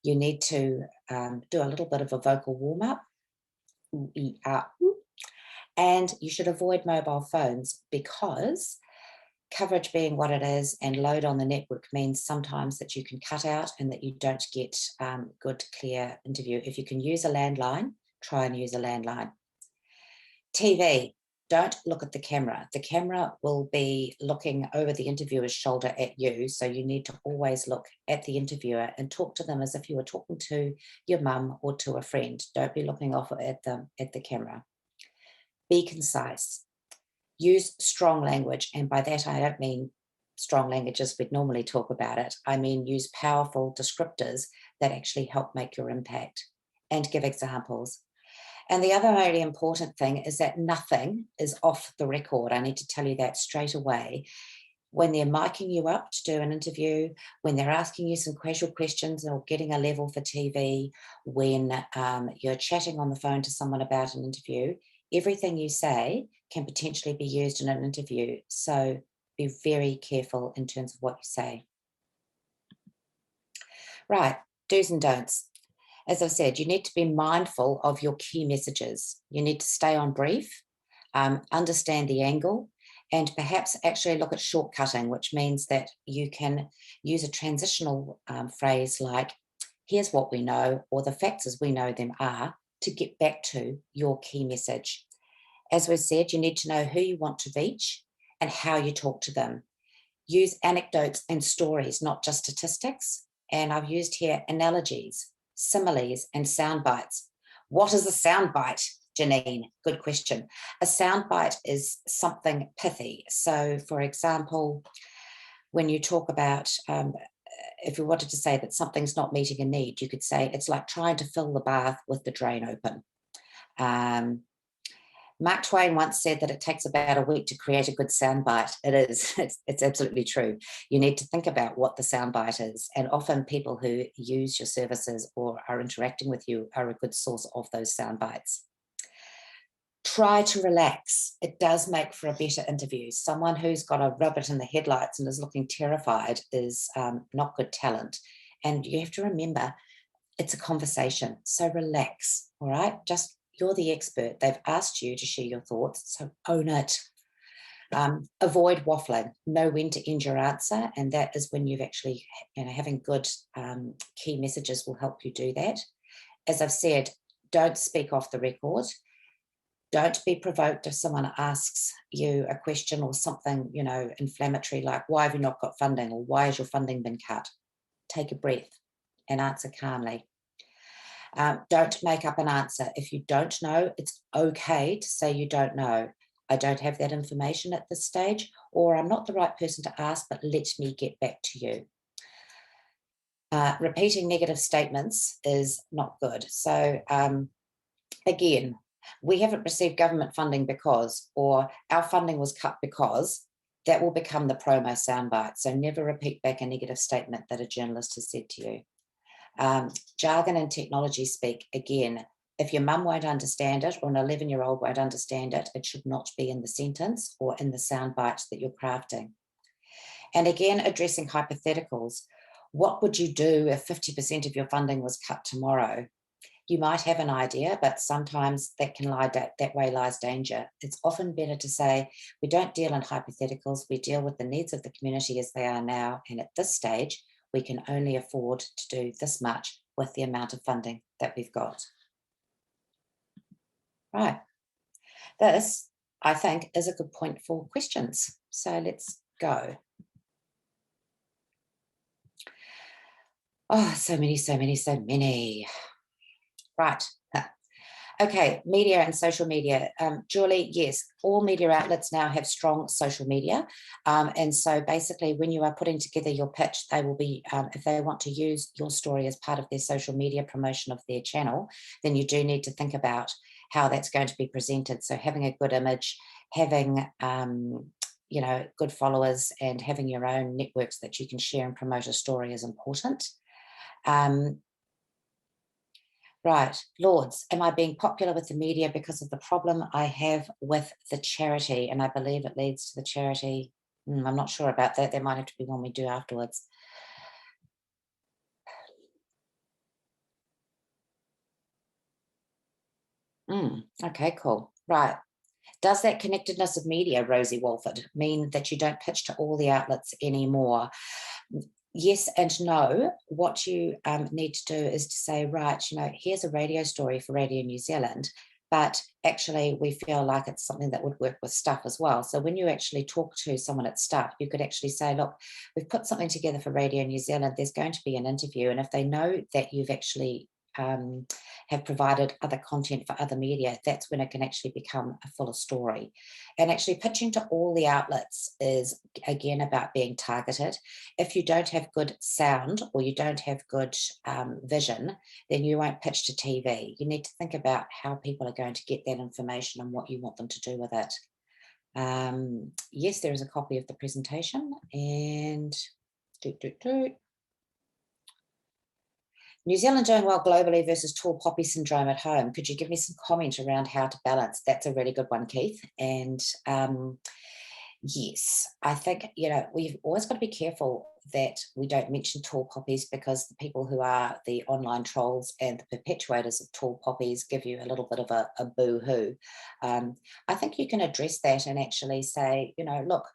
You need to do a little bit of a vocal warm-up. And you should avoid mobile phones because coverage being what it is and load on the network means sometimes that you can cut out and that you don't get good, clear interview. If you can use a landline, try and use a landline. TV, don't look at the camera. The camera will be looking over the interviewer's shoulder at you, so you need to always look at the interviewer and talk to them as if you were talking to your mum or to a friend. Don't be looking off at them at the camera. Be concise. Use strong language, and by that I don't mean strong language as we'd normally talk about it. I mean use powerful descriptors that actually help make your impact, and give examples. And the other really important thing is that nothing is off the record. I need to tell you that straight away. When they're miking you up to do an interview, when they're asking you some casual questions or getting a level for TV, when you're chatting on the phone to someone about an interview, everything you say can potentially be used in an interview. So be very careful in terms of what you say. Right, do's and don'ts. As I've said, you need to be mindful of your key messages. You need to stay on brief, understand the angle, and perhaps actually look at shortcutting, which means that you can use a transitional phrase like, here's what we know, or the facts as we know them are, to get back to your key message. As we said, you need to know who you want to reach and how you talk to them. Use anecdotes and stories, not just statistics. And I've used here analogies, similes, and sound bites. What is a sound bite, Janine? Good question. A sound bite is something pithy. So, for example, when you talk about, if you wanted to say that something's not meeting a need, you could say it's like trying to fill the bath with the drain open. Mark Twain once said that it takes about a week to create a good soundbite. It is. It's absolutely true. You need to think about what the soundbite is, and often people who use your services or are interacting with you are a good source of those soundbites. Try to relax. It does make for a better interview. Someone who's got a rabbit in the headlights and is looking terrified is not good talent. And you have to remember, it's a conversation. So relax, all right? You're the expert. They've asked you to share your thoughts, so own it. Avoid waffling. Know when to end your answer, and that is when you've actually, having good key messages will help you do that. As I've said, don't speak off the record. Don't be provoked if someone asks you a question or something, inflammatory, like, why have you not got funding, or why has your funding been cut? Take a breath and answer calmly. Don't make up an answer. If you don't know, it's okay to say you don't know. I don't have that information at this stage, or I'm not the right person to ask, but let me get back to you. Repeating negative statements is not good. So again, we haven't received government funding because, or our funding was cut because, that will become the promo soundbite. So never repeat back a negative statement that a journalist has said to you. Jargon and technology speak, again, if your mum won't understand it or an 11-year-old won't understand it, it should not be in the sentence or in the soundbite that you're crafting. And again, addressing hypotheticals. What would you do if 50% of your funding was cut tomorrow? You might have an idea, but sometimes that way lies danger. It's often better to say, we don't deal in hypotheticals, we deal with the needs of the community as they are now, and at this stage, we can only afford to do this much with the amount of funding that we've got. Right. This, I think, is a good point for questions. So let's go. Oh, so many. Right. Okay, media and social media. Julie, yes, all media outlets now have strong social media. And so basically when you are putting together your pitch, they will be, if they want to use your story as part of their social media promotion of their channel, then you do need to think about how that's going to be presented. So having a good image, having, good followers, and having your own networks that you can share and promote a story is important. Right, Lords, am I being popular with the media because of the problem I have with the charity? And I believe it leads to the charity. I'm not sure about that. There might have to be one we do afterwards. Okay, cool. Right. Does that connectedness of media, Rosie Walford, mean that you don't pitch to all the outlets anymore? Yes and no. What you need to do is to say, right, here's a radio story for Radio New Zealand, but actually we feel like it's something that would work with Stuff as well. So when you actually talk to someone at Stuff, you could actually say, look, we've put something together for Radio New Zealand. There's going to be an interview. And if they know that you've actually have provided other content for other media, that's when it can actually become a fuller story. And actually pitching to all the outlets is, again, about being targeted. If you don't have good sound or you don't have good vision, then you won't pitch to TV. You need to think about how people are going to get that information and what you want them to do with it. Yes, there is a copy of the presentation, and New Zealand doing well globally versus tall poppy syndrome at home. Could you give me some comment around how to balance? That's a really good one, Keith. And yes, I think, we've always got to be careful that we don't mention tall poppies, because the people who are the online trolls and the perpetuators of tall poppies give you a little bit of a boo-hoo. I think you can address that and actually say, look,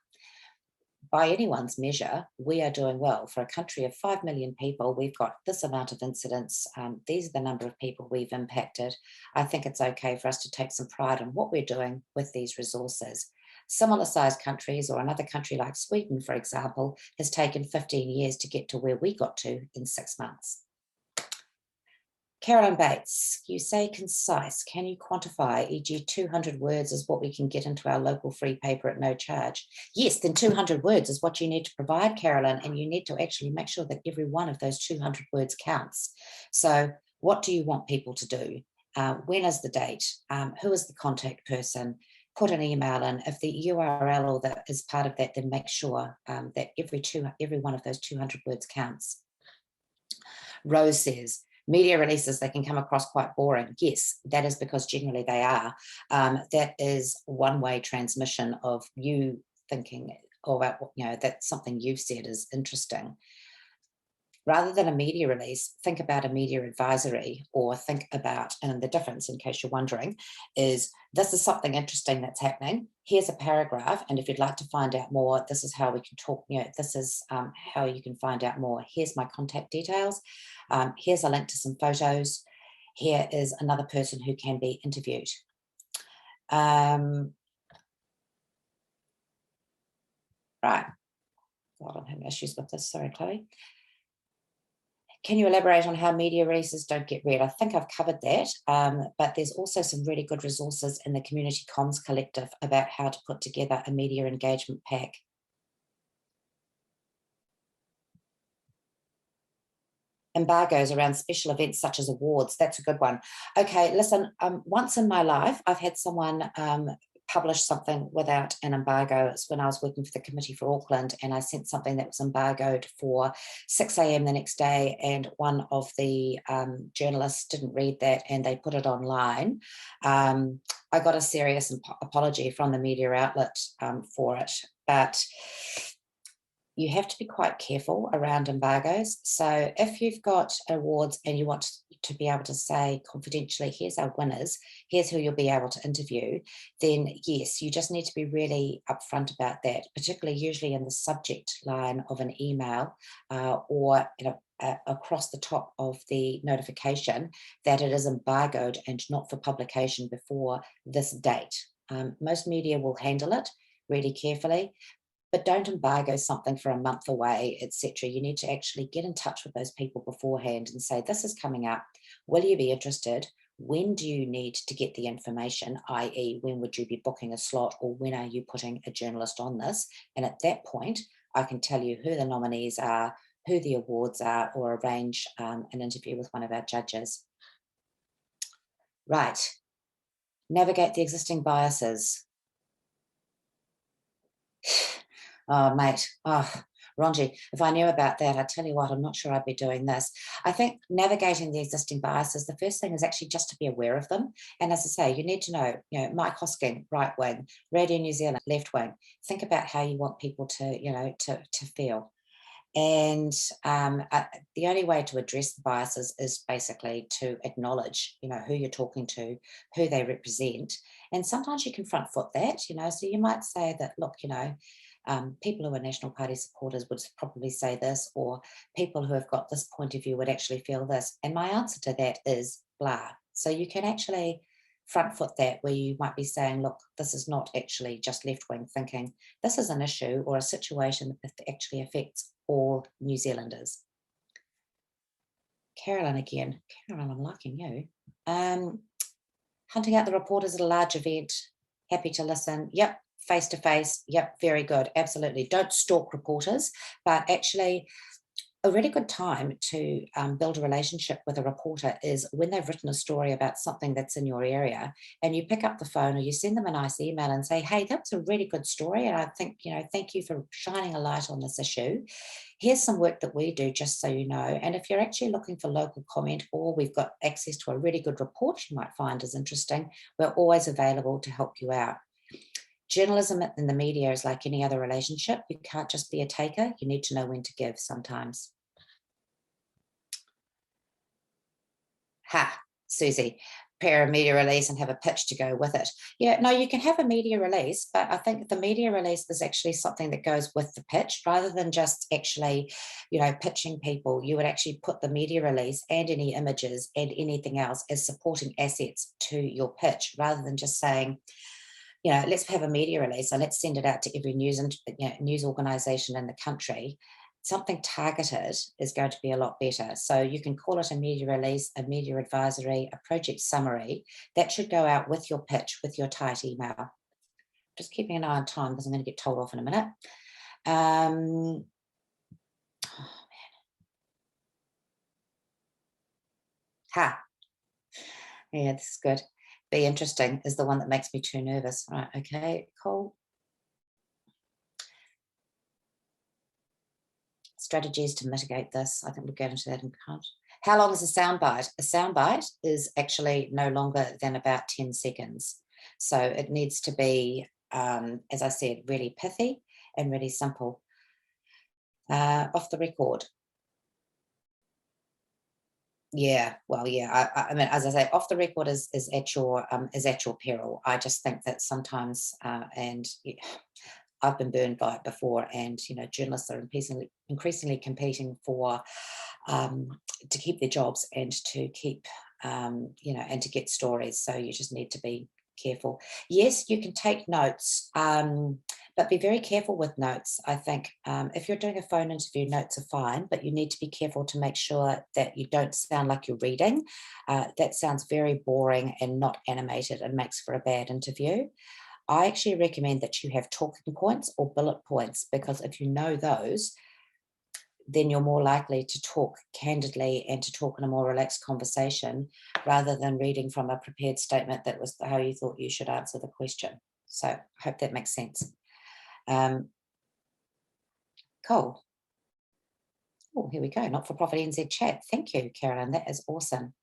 by anyone's measure, we are doing well. For a country of 5 million people, we've got this amount of incidents. These are the number of people we've impacted. I think it's okay for us to take some pride in what we're doing with these resources. Similar sized countries, or another country like Sweden, for example, has taken 15 years to get to where we got to in 6 months. Carolyn Bates, you say concise. Can you quantify, e.g. 200 words is what we can get into our local free paper at no charge? Yes, then 200 words is what you need to provide, Carolyn, and you need to actually make sure that every one of those 200 words counts. So what do you want people to do? When is the date? Who is the contact person? Put an email in. If the URL or that is part of that, then make sure that every one of those 200 words counts. Rose says, media releases, they can come across quite boring. Yes, that is because generally they are. That is one-way transmission of you thinking about, that's something you've said is interesting. Rather than a media release, think about a media advisory, or think about, and the difference, in case you're wondering, is this is something interesting that's happening. Here's a paragraph, and if you'd like to find out more, this is how we can talk, this is how you can find out more. Here's my contact details. Here's a link to some photos. Here is another person who can be interviewed. Right. God, I'm having issues with this. Sorry, Chloe. Can you elaborate on how media releases don't get read? I think I've covered that, but there's also some really good resources in the Community Comms Collective about how to put together a media engagement pack. Embargoes around special events such as awards, that's a good one. Okay, listen, once in my life, I've had someone publish something without an embargo. It's when I was working for the Committee for Auckland, and I sent something that was embargoed for 6 a.m. the next day, and one of the journalists didn't read that and they put it online. I got a serious apology from the media outlet for it, but you have to be quite careful around embargoes. So if you've got awards and you want to be able to say confidentially, here's our winners, here's who you'll be able to interview, then yes, you just need to be really upfront about that, particularly usually in the subject line of an email or across the top of the notification that it is embargoed and not for publication before this date. Most media will handle it really carefully, but don't embargo something for a month away, etc. You need to actually get in touch with those people beforehand and say, this is coming up. Will you be interested? When do you need to get the information, i.e. when would you be booking a slot, or when are you putting a journalist on this? And at that point, I can tell you who the nominees are, who the awards are, or arrange an interview with one of our judges. Right. Navigate the existing biases. Oh, mate, Ronji, if I knew about that, I tell you what, I'm not sure I'd be doing this. I think navigating the existing biases, the first thing is actually just to be aware of them. And as I say, you need to know, Mike Hosking, right wing, Radio New Zealand, left wing. Think about how you want people to, to feel. And the only way to address the biases is basically to acknowledge, who you're talking to, who they represent. And sometimes you can front foot that, so you might say that, look, people who are National Party supporters would probably say this, or people who have got this point of view would actually feel this. And my answer to that is blah. So you can actually front foot that, where you might be saying, look, this is not actually just left-wing thinking. This is an issue or a situation that actually affects all New Zealanders. Carolyn again. Carolyn, I'm liking you. Hunting out the reporters at a large event. Happy to listen. Yep. Face-to-face, yep, very good, absolutely. Don't stalk reporters, but actually a really good time to build a relationship with a reporter is when they've written a story about something that's in your area, and you pick up the phone or you send them a nice email and say, hey, that was a really good story, and I think, thank you for shining a light on this issue. Here's some work that we do, just so you know. And if you're actually looking for local comment, or we've got access to a really good report you might find is interesting, we're always available to help you out. Journalism in the media is like any other relationship. You can't just be a taker. You need to know when to give sometimes. Susie, prepare a media release and have a pitch to go with it. Yeah, no, you can have a media release, but I think the media release is actually something that goes with the pitch, rather than just actually, pitching people. You would actually put the media release and any images and anything else as supporting assets to your pitch, rather than just saying, let's have a media release and let's send it out to every news organisation in the country. Something targeted is going to be a lot better. So you can call it a media release, a media advisory, a project summary. That should go out with your pitch, with your tight email. Just keeping an eye on time because I'm going to get told off in a minute. Oh, man. Yeah, this is good. Be interesting is the one that makes me too nervous. Right, okay, cool. Strategies to mitigate this. I think we'll get into that in count. How long is a soundbite? A soundbite is actually no longer than about 10 seconds. So it needs to be, as I said, really pithy and really simple. Off the record. Yeah, well, yeah. I mean, as I say, off the record is at your peril. I just think that sometimes, I've been burned by it before, and journalists are increasingly competing for to keep their jobs and to keep and to get stories. So you just need to be careful. Yes, you can take notes, but be very careful with notes. I think if you're doing a phone interview, notes are fine, but you need to be careful to make sure that you don't sound like you're reading. That sounds very boring and not animated and makes for a bad interview. I actually recommend that you have talking points or bullet points, because if you know those, then you're more likely to talk candidly and to talk in a more relaxed conversation rather than reading from a prepared statement that was how you thought you should answer the question. So I hope that makes sense. Cool. Oh, here we go. Not-for-profit NZ chat. Thank you, Carolyn. That is awesome.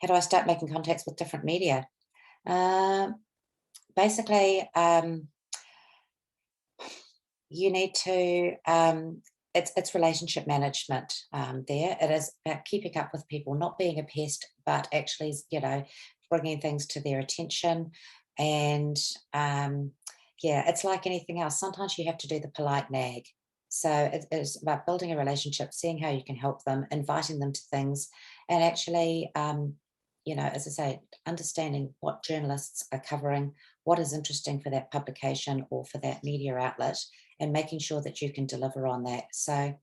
How do I start making contacts with different media? Basically, you need to, it's relationship management there. It is about keeping up with people, not being a pest, but actually, bringing things to their attention. And yeah, it's like anything else. Sometimes you have to do the polite nag. So it's about building a relationship, seeing how you can help them, inviting them to things, and actually, as I say, understanding what journalists are covering, what is interesting for that publication or for that media outlet, and making sure that you can deliver on that. So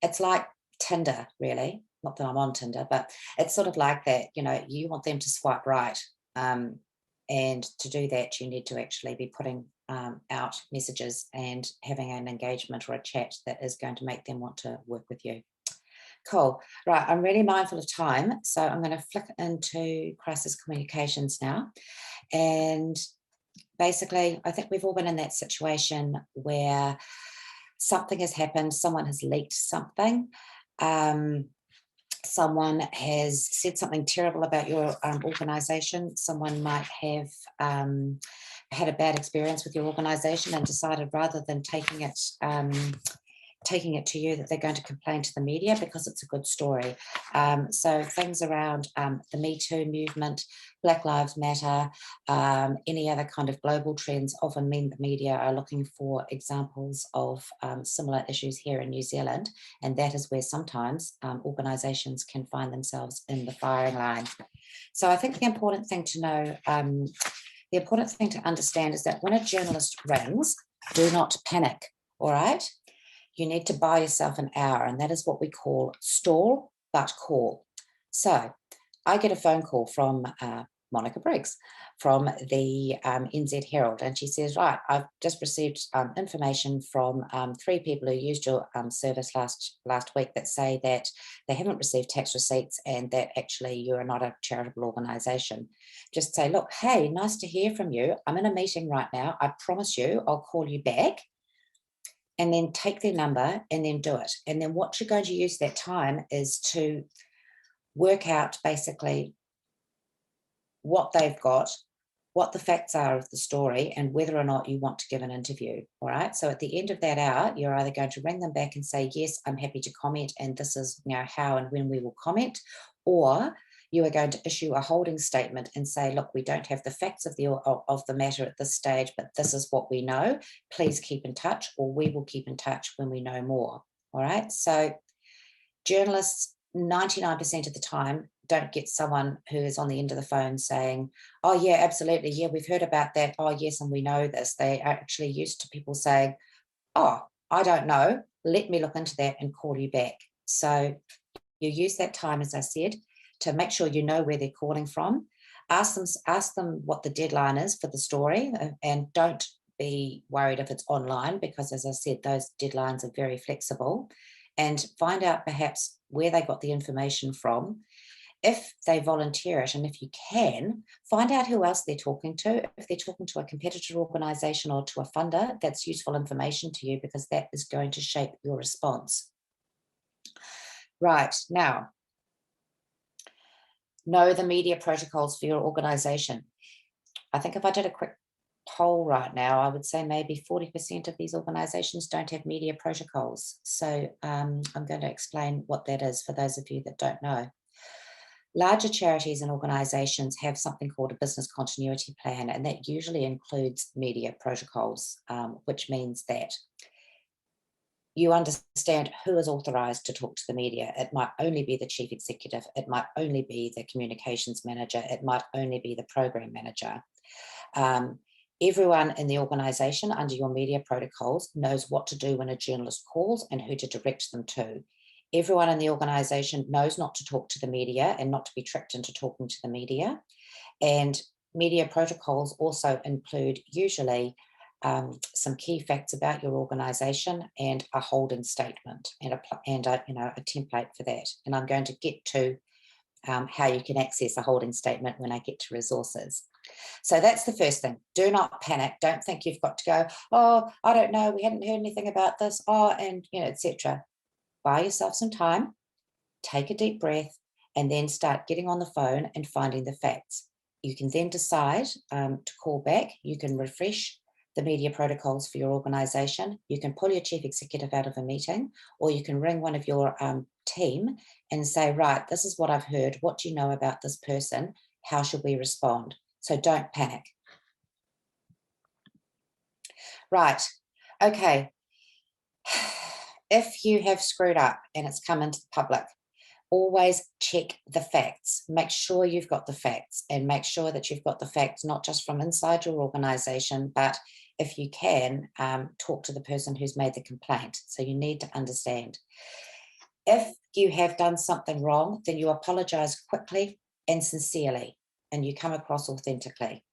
it's like Tinder, really. Not that I'm on Tinder, but it's sort of like that. You want them to swipe right. And to do that, you need to actually be putting out messages and having an engagement or a chat that is going to make them want to work with you. Cool. Right. I'm really mindful of time. So I'm going to flick into crisis communications now. And basically, I think we've all been in that situation where something has happened, someone has leaked something, someone has said something terrible about your organisation, someone might have had a bad experience with your organisation and decided rather than taking it to you that they're going to complain to the media because it's a good story. So things around the Me Too movement, Black Lives Matter, any other kind of global trends often mean the media are looking for examples of similar issues here in New Zealand. And that is where sometimes organisations can find themselves in the firing line. So I think the important thing to know, the important thing to understand is that when a journalist rings, do not panic, all right? You need to buy yourself an hour, and that is what we call stall but call. So I get a phone call from Monica Briggs from the NZ Herald, and she says, right, I've just received information from 3 people who used your service last week that say that they haven't received tax receipts and that actually you are not a charitable organisation. Just say, look, hey, nice to hear from you. I'm in a meeting right now. I promise you I'll call you back. And then take their number and then do it. And then what you're going to use that time is to work out basically what they've got, what the facts are of the story, and whether or not you want to give an interview. All right. So at the end of that hour, you're either going to ring them back and say, yes, I'm happy to comment, and this is how and when we will comment, or you are going to issue a holding statement and say, look, we don't have the facts of the matter at this stage, but this is what we know. Please keep in touch, or we will keep in touch when we know more. All right. So journalists, 99% of the time, don't get someone who is on the end of the phone saying, oh, yeah, absolutely. Yeah, we've heard about that. Oh, yes, and we know this. They are actually used to people saying, oh, I don't know. Let me look into that and call you back. So you use that time, as I said, to make sure you know where they're calling from. Ask them what the deadline is for the story, and don't be worried if it's online, because as I said, those deadlines are very flexible. And find out perhaps where they got the information from. If they volunteer it, and if you can, find out who else they're talking to. If they're talking to a competitor organisation or to a funder, that's useful information to you, because that is going to shape your response. Right, now, know the media protocols for your organisation. I think if I did a quick poll right now, I would say maybe 40% of these organisations don't have media protocols. So I'm going to explain what that is for those of you that don't know. Larger charities and organisations have something called a business continuity plan, and that usually includes media protocols, which means that you understand who is authorised to talk to the media. It might only be the chief executive, it might only be the communications manager, it might only be the program manager. Everyone in the organisation under your media protocols knows what to do when a journalist calls and who to direct them to. Everyone in the organisation knows not to talk to the media and not to be tricked into talking to the media. And media protocols also include usually some key facts about your organisation and a holding statement and a template for that. And I'm going to get to how you can access a holding statement when I get to resources. So that's the first thing. Do not panic. Don't think you've got to go, oh, I don't know, we hadn't heard anything about this, and etc. Buy yourself some time, take a deep breath, and then start getting on the phone and finding the facts. You can then decide to call back. You can refresh the media protocols for your organisation. You can pull your chief executive out of a meeting, or you can ring one of your team and say, right, this is what I've heard. What do you know about this person? How should we respond? So don't panic. Right, okay. If you have screwed up and it's come into the public, always check the facts. Make sure you've got the facts, and make sure that you've got the facts not just from inside your organisation, but if you can, talk to the person who's made the complaint. So you need to understand. If you have done something wrong, then you apologise quickly and sincerely, and you come across authentically.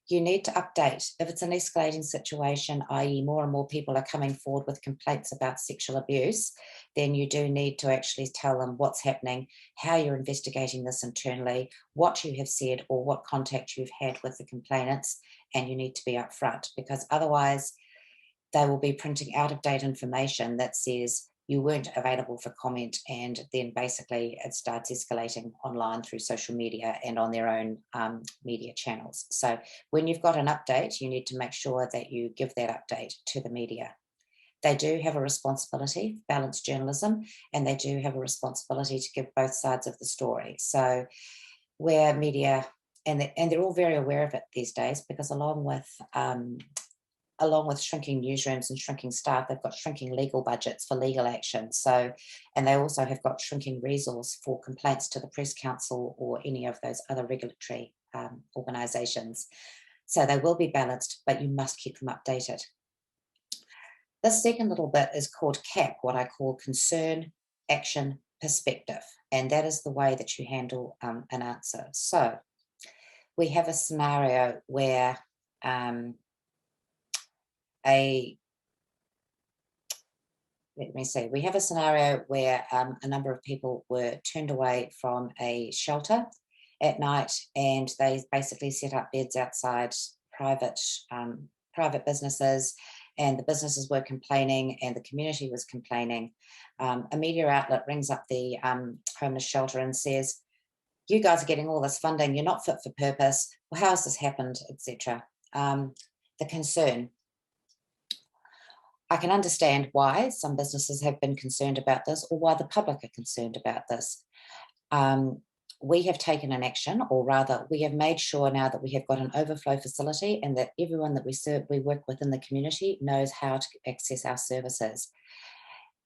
You need to update. If it's an escalating situation, i.e. more and more people are coming forward with complaints about sexual abuse, then you do need to actually tell them what's happening, how you're investigating this internally, what you have said or what contact you've had with the complainants, and you need to be upfront, because otherwise they will be printing out-of-date information that says you weren't available for comment, and then basically it starts escalating online through social media and on their own media channels. So when you've got an update, you need to make sure that you give that update to the media. They do have a responsibility for balanced journalism, and they do have a responsibility to give both sides of the story. So where media, and they're all very aware of it these days, because along with shrinking newsrooms and shrinking staff, they've got shrinking legal budgets for legal action. So, and they also have got shrinking resource for complaints to the Press Council or any of those other regulatory organisations. So they will be balanced, but you must keep them updated. This second little bit is called CAP, what I call concern, action, perspective. And that is the way that you handle an answer. So we have a scenario where we have a scenario where a number of people were turned away from a shelter at night, and they basically set up beds outside private businesses, and the businesses were complaining and the community was complaining. A media outlet rings up the homeless shelter and says, you guys are getting all this funding, you're not fit for purpose, well, how has this happened, etc. The concern. I can understand why some businesses have been concerned about this, or why the public are concerned about this. We have taken an action, or rather we have made sure now that we have got an overflow facility, and that everyone that we work with in the community knows how to access our services.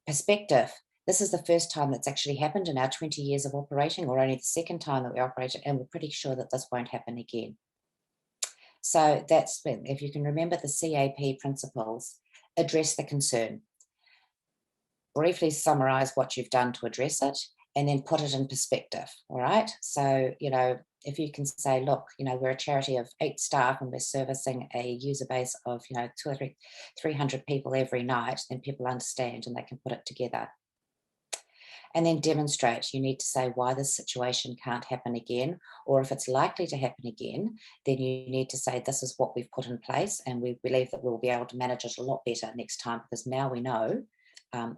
Perspective. This is the first time that's actually happened in our 20 years of operating, or only the second time that we operated, and we're pretty sure that this won't happen again. So that's, if you can remember the CAP principles, address the concern. Briefly summarise what you've done to address it, and then put it in perspective, all right? So, if you can say, look, we're a charity of 8 staff and we're servicing a user base of, 200 or 300 people every night, then people understand and they can put it together. And then demonstrate. You need to say why this situation can't happen again, or if it's likely to happen again, then you need to say this is what we've put in place, and we believe that we'll be able to manage it a lot better next time, because now we know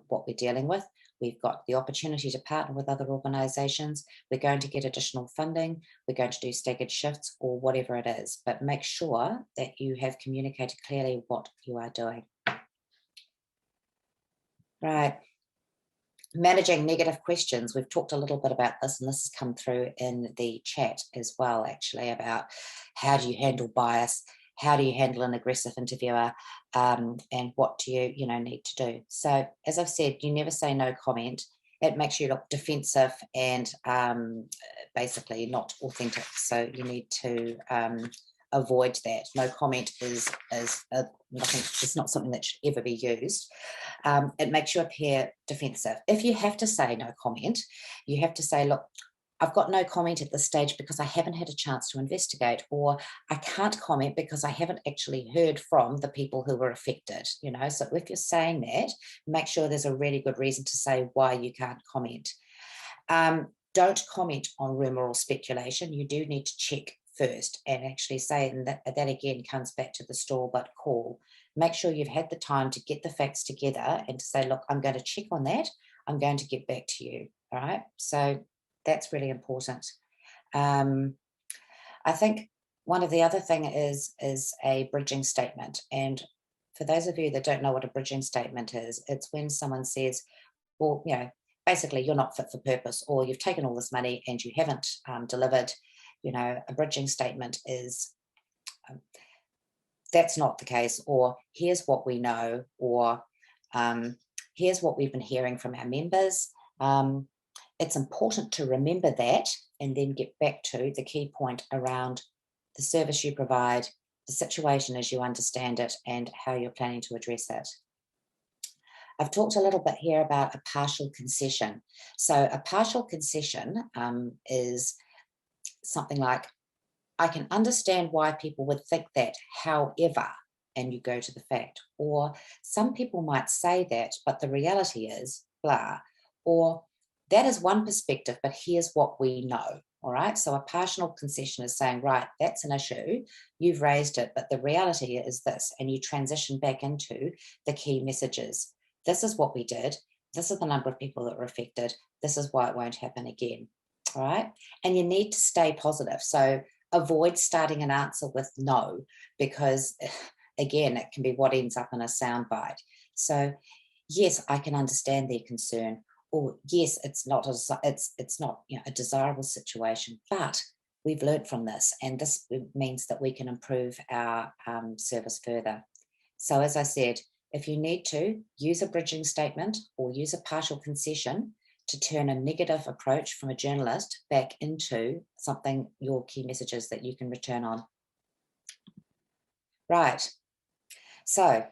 what we're dealing with. we've got the opportunity to partner with other organisations, we're going to get additional funding, we're going to do staggered shifts or whatever it is, but make sure that you have communicated clearly what you are doing. Right. Managing negative questions. We've talked a little bit about this, and this has come through in the chat as well, actually, about how do you handle bias, how do you handle an aggressive interviewer, and what do you need to do. So as I've said, you never say no comment. It makes you look defensive and basically not authentic. So you need to avoid that. No comment is nothing. It's not something that should ever be used. It makes you appear defensive. If you have to say no comment, you have to say, look, I've got no comment at this stage because I haven't had a chance to investigate, or I can't comment because I haven't actually heard from the people who were affected. So if you're saying that, make sure there's a really good reason to say why you can't comment. Don't comment on rumour or speculation. You do need to check first and actually say, and that again comes back to the stall but call. Make sure you've had the time to get the facts together and to say, look, I'm going to check on that. I'm going to get back to you. All right. So that's really important. I think one of the other thing is a bridging statement. And for those of you that don't know what a bridging statement is, it's when someone says, well, basically you're not fit for purpose, or you've taken all this money and you haven't delivered. A bridging statement is that's not the case, or here's what we know, or here's what we've been hearing from our members. It's important to remember that and then get back to the key point around the service you provide, the situation as you understand it, and how you're planning to address it. I've talked a little bit here about a partial concession. So a partial concession is something like, I can understand why people would think that, however, and you go to the fact. Or some people might say that, but the reality is blah. Or that is one perspective, but here's what we know. All right. So a partial concession is saying, right, that's an issue. You've raised it, but the reality is this. And you transition back into the key messages. This is what we did. This is the number of people that were affected. This is why it won't happen again. All right. And you need to stay positive. So avoid starting an answer with no, because again, it can be what ends up in a soundbite. So yes, I can understand their concern, or yes, it's not a desirable situation, but we've learned from this, and this means that we can improve our service further. So as I said, if you need to, use a bridging statement or use a partial concession to turn a negative approach from a journalist back into something, your key messages that you can return on. Right. So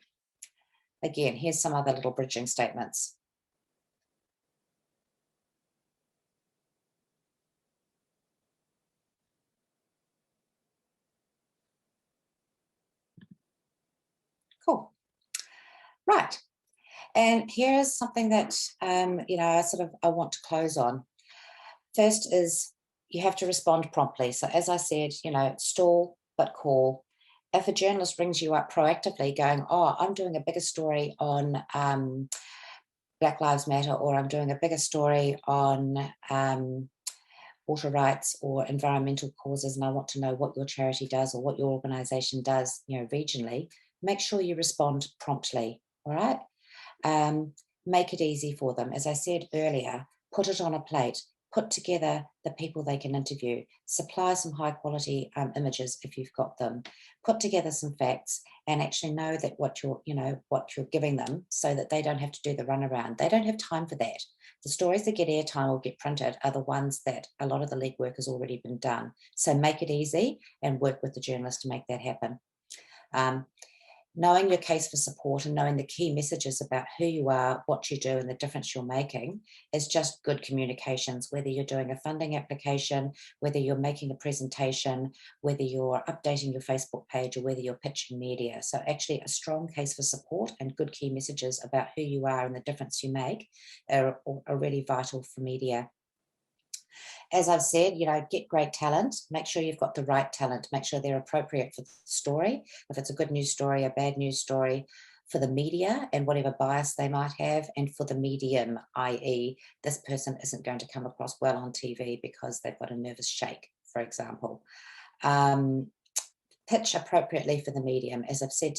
again, here's some other little bridging statements. Cool. Right. And here's something that, I want to close on. First is you have to respond promptly. So as I said, stall but call. If a journalist rings you up proactively going, oh, I'm doing a bigger story on Black Lives Matter, or I'm doing a bigger story on water rights or environmental causes, and I want to know what your charity does or what your organisation does, regionally, make sure you respond promptly, all right? Make it easy for them. As I said earlier, put it on a plate, put together the people they can interview, supply some high quality images if you've got them, put together some facts, and actually know that what you're giving them, so that they don't have to do the runaround. They don't have time for that. The stories that get airtime or get printed are the ones that a lot of the legwork has already been done. So make it easy and work with the journalist to make that happen. Knowing your case for support and knowing the key messages about who you are, what you do, and the difference you're making is just good communications, whether you're doing a funding application, whether you're making a presentation, whether you're updating your Facebook page, or whether you're pitching media. So actually a strong case for support and good key messages about who you are and the difference you make are really vital for media. As I've said, get great talent, make sure you've got the right talent, make sure they're appropriate for the story. If it's a good news story, a bad news story, for the media and whatever bias they might have, and for the medium, i.e. this person isn't going to come across well on TV because they've got a nervous shake, for example. Pitch appropriately for the medium. As I've said,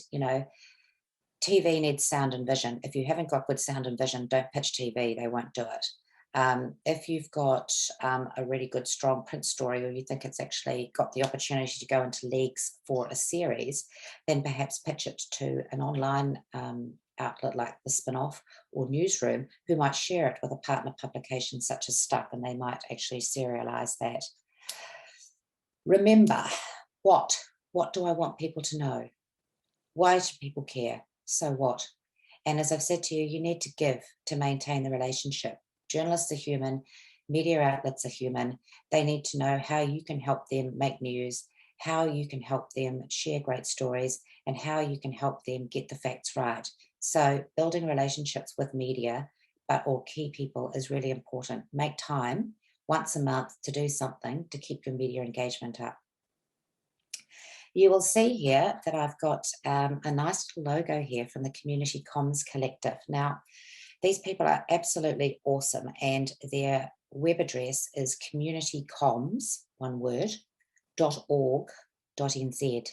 TV needs sound and vision. If you haven't got good sound and vision, don't pitch TV, they won't do it. If you've got a really good, strong print story, or you think it's actually got the opportunity to go into leagues for a series, then perhaps pitch it to an online outlet like the Spin-Off or Newsroom, who might share it with a partner publication such as Stuck, and they might actually serialize that. Remember, what do I want people to know? Why do people care? So what? And as I've said to you, you need to give to maintain the relationship. Journalists are human, media outlets are human. They need to know how you can help them make news, how you can help them share great stories, and how you can help them get the facts right. So building relationships with media, or key people, is really important. Make time once a month to do something to keep your media engagement up. You will see here that I've got a nice little logo here from the Community Comms Collective. Now, these people are absolutely awesome, and their web address is communitycomms, one word, .org.nz.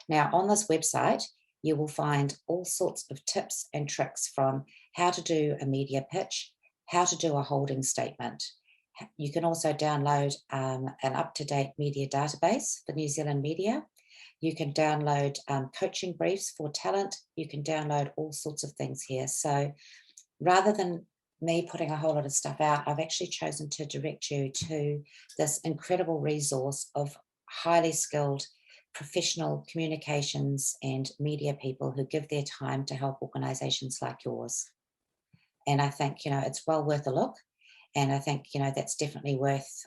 Now, on this website, you will find all sorts of tips and tricks, from how to do a media pitch, how to do a holding statement. You can also download an up-to-date media database for New Zealand media. You can download coaching briefs for talent. You can download all sorts of things here. So rather than me putting a whole lot of stuff out, I've actually chosen to direct you to this incredible resource of highly skilled professional communications and media people who give their time to help organisations like yours. And I think, it's well worth a look. And I think, that's definitely worth,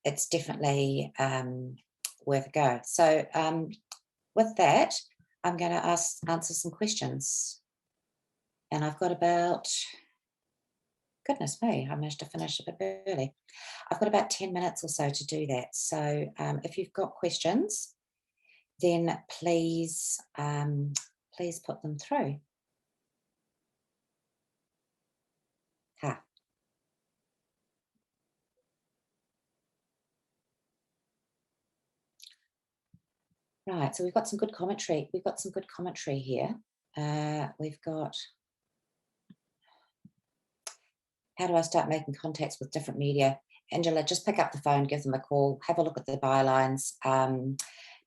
it's definitely worth a go. So with that, I'm going to answer some questions. And I've got about, goodness me, I managed to finish a bit early. I've got about 10 minutes or so to do that. So if you've got questions, then please put them through. Right, so we've got some good commentary. We've got some good commentary here. We've got, how do I start making contacts with different media? Angela, just pick up the phone, give them a call, have a look at the bylines,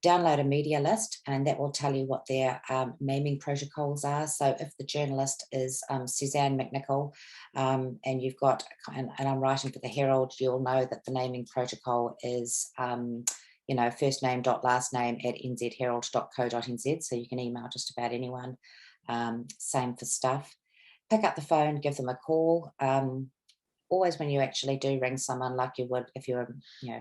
download a media list, and that will tell you what their naming protocols are. So if the journalist is Suzanne McNicol, and you've got, and I'm writing for the Herald, you'll know that the naming protocol is first name dot last name at nzherald.co.nz, so you can email just about anyone. Same for Stuff. Pick up the phone, give them a call. Always when you actually do ring someone, like you would if you were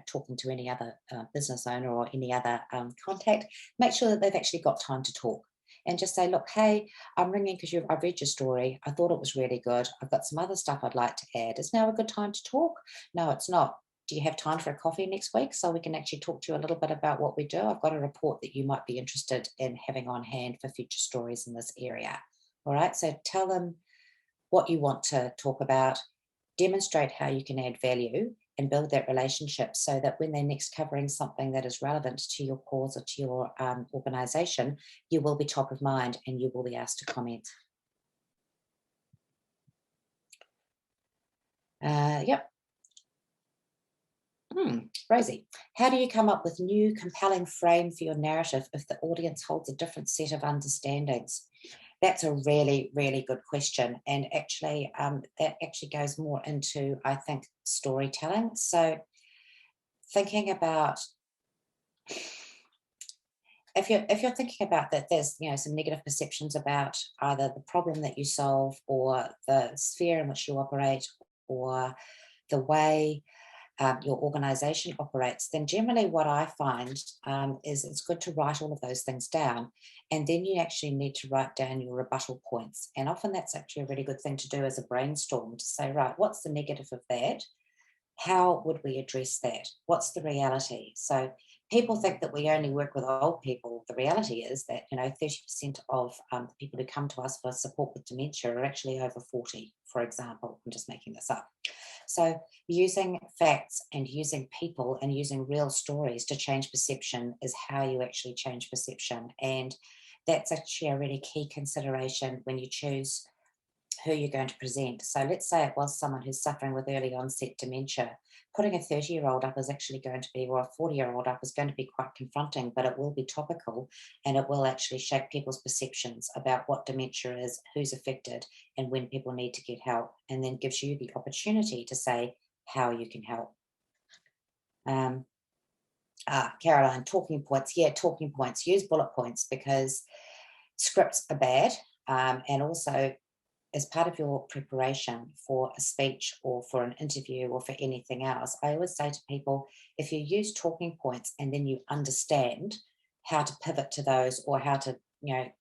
talking to any other business owner or any other contact, make sure that they've actually got time to talk, and just say, look, hey, I'm ringing because I've read your story. I thought it was really good. I've got some other stuff I'd like to add. Is now a good time to talk? No, it's not. Do you have time for a coffee next week so we can actually talk to you a little bit about what we do? I've got a report that you might be interested in having on hand for future stories in this area. All right, so tell them what you want to talk about, demonstrate how you can add value, and build that relationship so that when they're next covering something that is relevant to your cause or to your organisation, you will be top of mind and you will be asked to comment. Yep. Rosie, how do you come up with new compelling frame for your narrative if the audience holds a different set of understandings? That's a really, really good question. And actually, that actually goes more into, I think, storytelling. So thinking about, if you're thinking about that, there's some negative perceptions about either the problem that you solve or the sphere in which you operate or the way your organisation operates, then generally what I find is it's good to write all of those things down, and then you actually need to write down your rebuttal points. And often that's actually a really good thing to do as a brainstorm, to say, right, what's the negative of that? How would we address that? What's the reality? So people think that we only work with old people. The reality is that, 30% of the people who come to us for support with dementia are actually over 40, for example. I'm just making this up. So using facts and using people and using real stories to change perception is how you actually change perception. And that's actually a really key consideration when you choose who you're going to present. So let's say it was someone who's suffering with early onset dementia. Putting a 30-year-old up is actually going to be, or a 40-year-old up is going to be quite confronting, but it will be topical, and it will actually shape people's perceptions about what dementia is, who's affected, and when people need to get help, and then gives you the opportunity to say how you can help. Caroline, talking points. Yeah, talking points. Use bullet points, because scripts are bad, and also as part of your preparation for a speech or for an interview or for anything else, I always say to people, if you use talking points and then you understand how to pivot to those, or how to,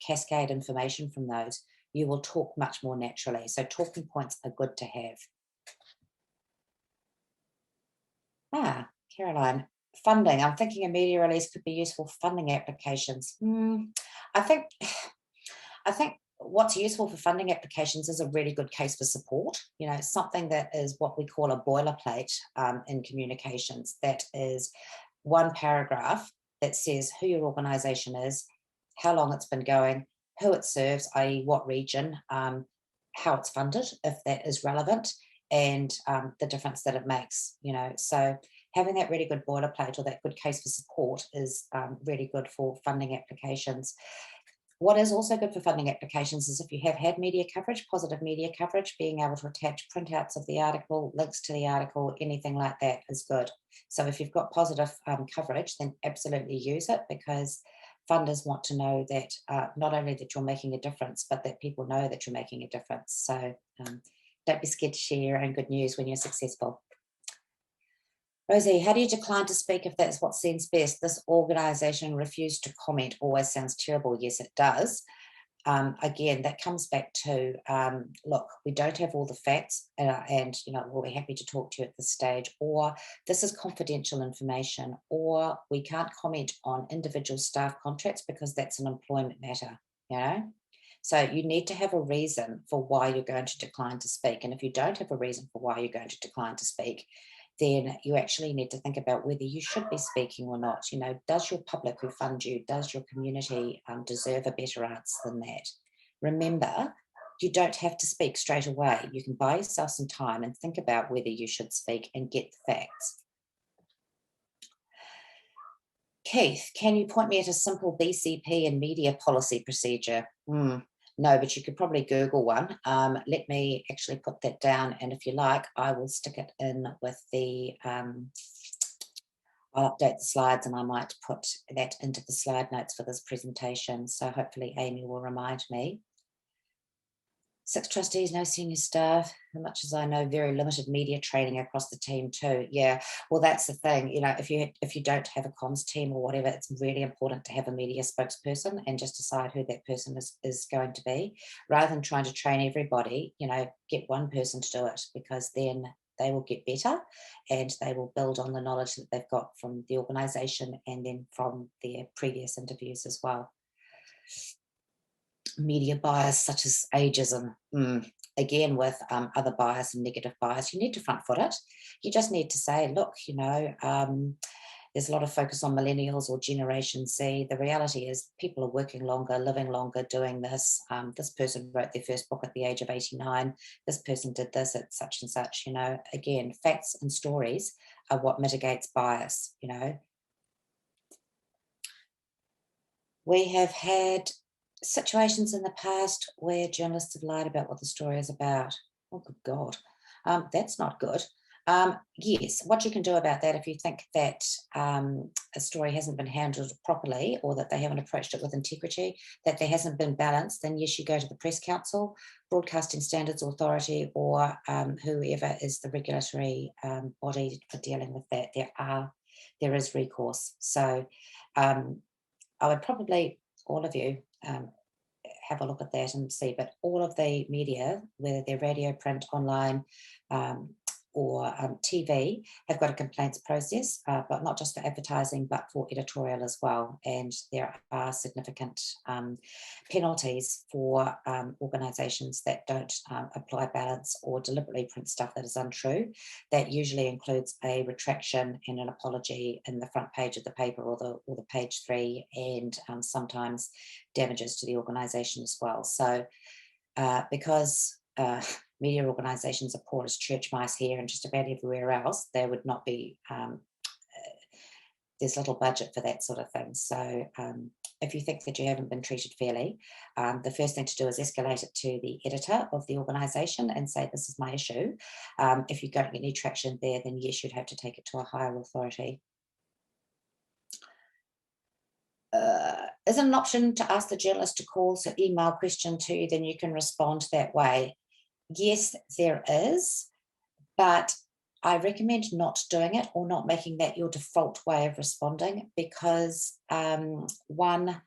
cascade information from those, you will talk much more naturally. So talking points are good to have. Caroline, funding. I'm thinking a media release could be useful for funding applications. I think what's useful for funding applications is a really good case for support, something that is what we call a boilerplate in communications. That is one paragraph that says who your organisation is, how long it's been going, who it serves, i.e. what region, how it's funded, if that is relevant, and the difference that it makes, So having that really good boilerplate or that good case for support is really good for funding applications. What is also good for funding applications is if you have had media coverage, positive media coverage, being able to attach printouts of the article, links to the article, anything like that is good. So if you've got positive coverage, then absolutely use it, because funders want to know that not only that you're making a difference, but that people know that you're making a difference. So don't be scared to share your own good news when you're successful. Rosie, how do you decline to speak if that's what seems best? This organisation refused to comment. Always sounds terrible. Yes, it does. Again, that comes back to, look, we don't have all the facts, and we'll be happy to talk to you at this stage, or this is confidential information, or we can't comment on individual staff contracts because that's an employment matter, So you need to have a reason for why you're going to decline to speak. And if you don't have a reason for why you're going to decline to speak, then you actually need to think about whether you should be speaking or not. Does your public who fund you, does your community deserve a better answer than that? Remember, you don't have to speak straight away. You can buy yourself some time and think about whether you should speak and get the facts. Keith, can you point me at a simple BCP and media policy procedure? No, but you could probably Google one. Let me actually put that down. And if you like, I will stick it in with the, I'll update the slides, and I might put that into the slide notes for this presentation. So hopefully Amy will remind me. 6 trustees, no senior staff. As much as I know, very limited media training across the team too. Yeah, well, that's the thing. If you don't have a comms team or whatever, it's really important to have a media spokesperson and just decide who that person is going to be, rather than trying to train everybody. Get one person to do it, because then they will get better and they will build on the knowledge that they've got from the organisation and then from their previous interviews as well. Media bias such as ageism, again with other bias and negative bias, you need to front foot it. You just need to say, look, there's a lot of focus on millennials or Generation Z. The reality is people are working longer, living longer, doing this. This person wrote their first book at the age of 89. This person did this at such and such. Again, facts and stories are what mitigates bias. We have had situations in the past where journalists have lied about what the story is about. Oh, good God. That's not good. Yes, what you can do about that, if you think that a story hasn't been handled properly, or that they haven't approached it with integrity, that there hasn't been balance, then yes, you go to the Press Council, Broadcasting Standards Authority, or whoever is the regulatory body for dealing with that. There is recourse. So I would probably, all of you, have a look at that and see, but all of the media, whether they're radio, print, online, or TV have got a complaints process, but not just for advertising, but for editorial as well. And there are significant penalties for organisations that don't apply balance or deliberately print stuff that is untrue. That usually includes a retraction and an apology in the front page of the paper or the page 3, and sometimes damages to the organisation as well. So because media organisations are poor as church mice here and just about everywhere else, they would not be, there's little budget for that sort of thing. So if you think that you haven't been treated fairly, the first thing to do is escalate it to the editor of the organisation and say, this is my issue. If you don't get any traction there, then yes, you'd have to take it to a higher authority. Is it an option to ask the journalist to call, so email question to you, then you can respond that way? Yes, there is, but I recommend not doing it or not making that your default way of responding, because one,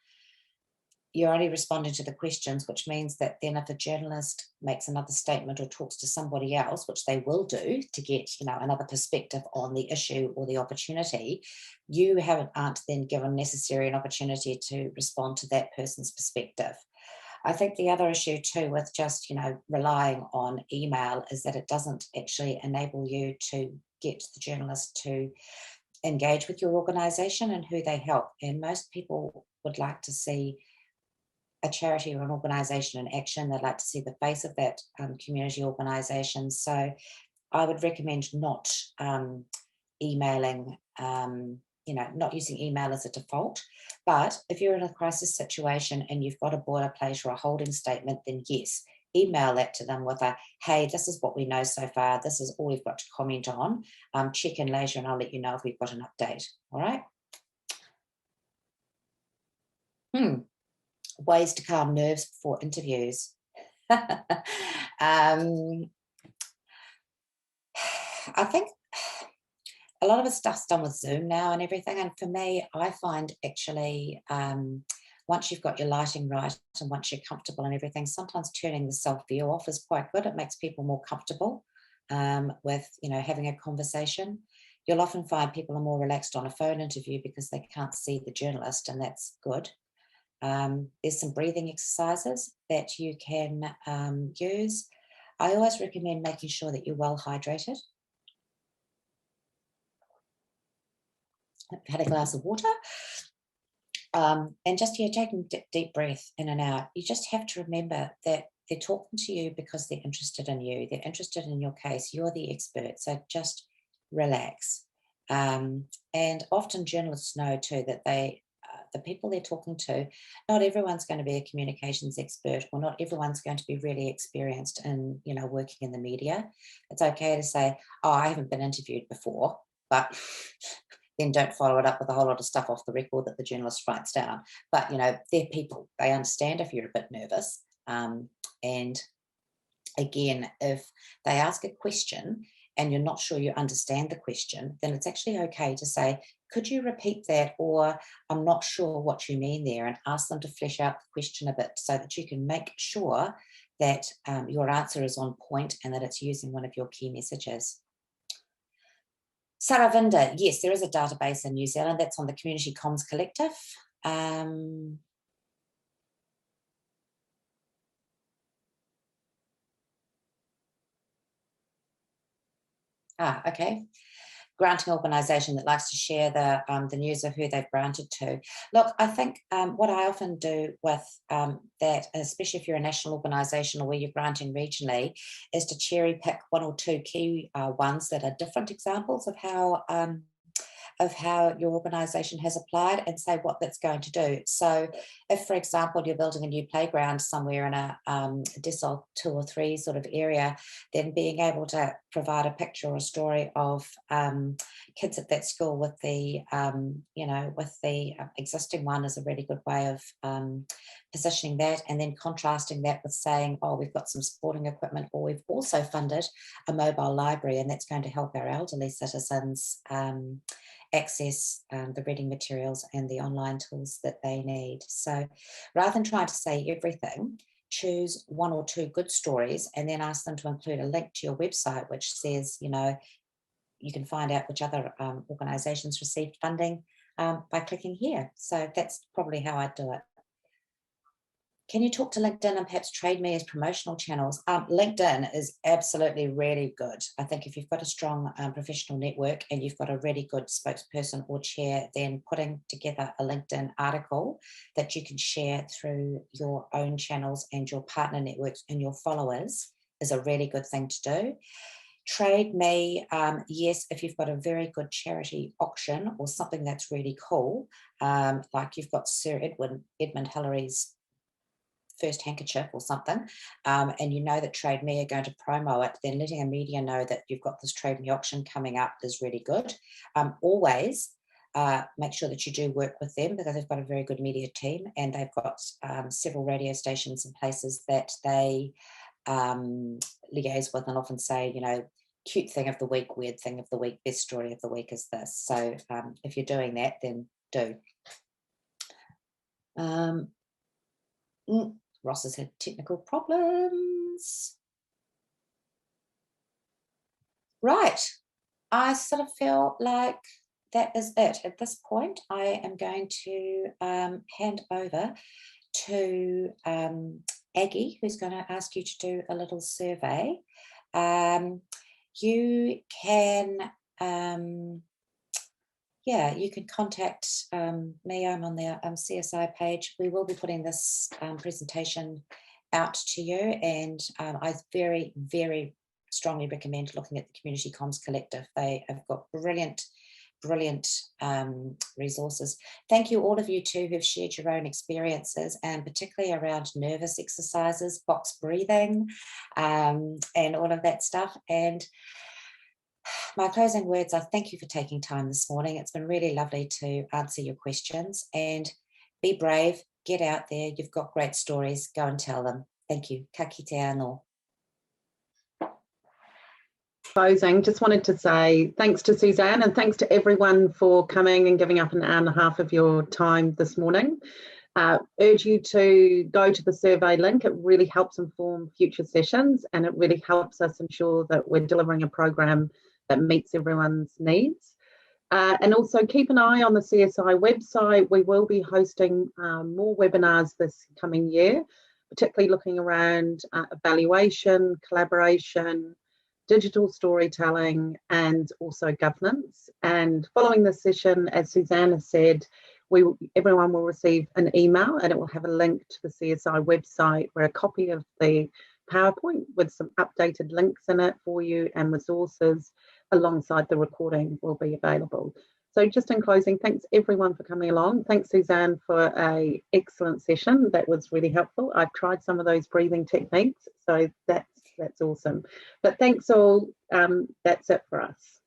you're only responding to the questions, which means that then if a journalist makes another statement or talks to somebody else, which they will do to get, you know, another perspective on the issue or the opportunity, you aren't then given necessary an opportunity to respond to that person's perspective. I think the other issue too with just, you know, relying on email is that it doesn't actually enable you to get the journalist to engage with your organisation and who they help. And most people would like to see a charity or an organisation in action. They'd like to see the face of that community organisation. So I would recommend not emailing, you know, not using email as a default. But if you're in a crisis situation and you've got a boilerplate or a holding statement, then yes, email that to them with a, hey, this is what we know so far. This is all we've got to comment on. Check in later and I'll let you know if we've got an update. All right. Ways to calm nerves before interviews. I think a lot of the stuff's done with Zoom now and everything. And for me, I find actually once you've got your lighting right and once you're comfortable and everything, sometimes turning the self-view off is quite good. It makes people more comfortable with, you know, having a conversation. You'll often find people are more relaxed on a phone interview because they can't see the journalist, and that's good. There's some breathing exercises that you can use. I always recommend making sure that you're well hydrated. Had a glass of water, and just taking deep breath in and out. You just have to remember that they're talking to you because they're interested in you. They're interested in your case. You're the expert, so just relax. And often journalists know too that the people they're talking to, not everyone's going to be a communications expert, or not everyone's going to be really experienced in, you know, working in the media. It's okay to say, oh, I haven't been interviewed before, but then don't follow it up with a whole lot of stuff off the record that the journalist writes down. But, you know, they're people. They understand if you're a bit nervous. And again, if they ask a question and you're not sure you understand the question, then it's actually okay to say, could you repeat that? Or I'm not sure what you mean there, and ask them to flesh out the question a bit so that you can make sure that your answer is on point and that it's using one of your key messages. Saravinda, yes, there is a database in New Zealand that's on the Community Comms Collective. Okay. Granting organisation that likes to share the news of who they've granted to. Look, I think what I often do with that, especially if you're a national organisation or where you're granting regionally, is to cherry pick one or two key ones that are different examples of how your organisation has applied and say what that's going to do. So if, for example, you're building a new playground somewhere in a decile 2 or 3 sort of area, then being able to provide a picture or a story of kids at that school with the, with the existing one is a really good way of positioning that, and then contrasting that with saying, oh, we've got some sporting equipment, or we've also funded a mobile library, and that's going to help our elderly citizens access the reading materials and the online tools that they need. So rather than trying to say everything, choose 1 or 2 good stories and then ask them to include a link to your website, which says, you know, you can find out which other organisations received funding by clicking here. So that's probably how I'd do it. Can you talk to LinkedIn and perhaps trade me as promotional channels? LinkedIn is absolutely really good. I think if you've got a strong professional network and you've got a really good spokesperson or chair, then putting together a LinkedIn article that you can share through your own channels and your partner networks and your followers is a really good thing to do. Trade me, yes, if you've got a very good charity auction or something that's really cool, like you've got Sir Edmund Hillary's first handkerchief or something, and you know that Trade Me are going to promo it, then letting a media know that you've got this Trade Me auction coming up is really good. Always make sure that you do work with them, because they've got a very good media team, and they've got several radio stations and places that they liaise with and often say, you know, cute thing of the week, weird thing of the week, best story of the week is this. So if you're doing that, then do. Ross has had technical problems. Right. I sort of feel like that is it. At this point, I am going to hand over to Aggie, who's going to ask you to do a little survey. You can, you can contact me. I'm on the CSI page. We will be putting this presentation out to you, and I very, very strongly recommend looking at the Community Comms Collective. They have got brilliant resources. Thank you all of you too who've shared your own experiences, and particularly around nervous exercises, box breathing, and all of that stuff. And my closing words are thank you for taking time this morning. It's been really lovely to answer your questions, and be brave, get out there. You've got great stories, go and tell them. Thank you. Ka kite anō. Closing, just wanted to say thanks to Suzanne, and thanks to everyone for coming and giving up an hour and a half of your time this morning. Urge you to go to the survey link. It really helps inform future sessions, and it really helps us ensure that we're delivering a program that meets everyone's needs. And also keep an eye on the CSI website. We will be hosting more webinars this coming year, particularly looking around evaluation, collaboration, digital storytelling, and also governance. And following this session, as Suzanne has said, everyone will receive an email, and it will have a link to the CSI website where a copy of the PowerPoint with some updated links in it for you and resources alongside the recording will be available. So just in closing, thanks everyone for coming along. Thanks Suzanne for an excellent session. That was really helpful. I've tried some of those breathing techniques, so that's awesome. But thanks all. That's it for us.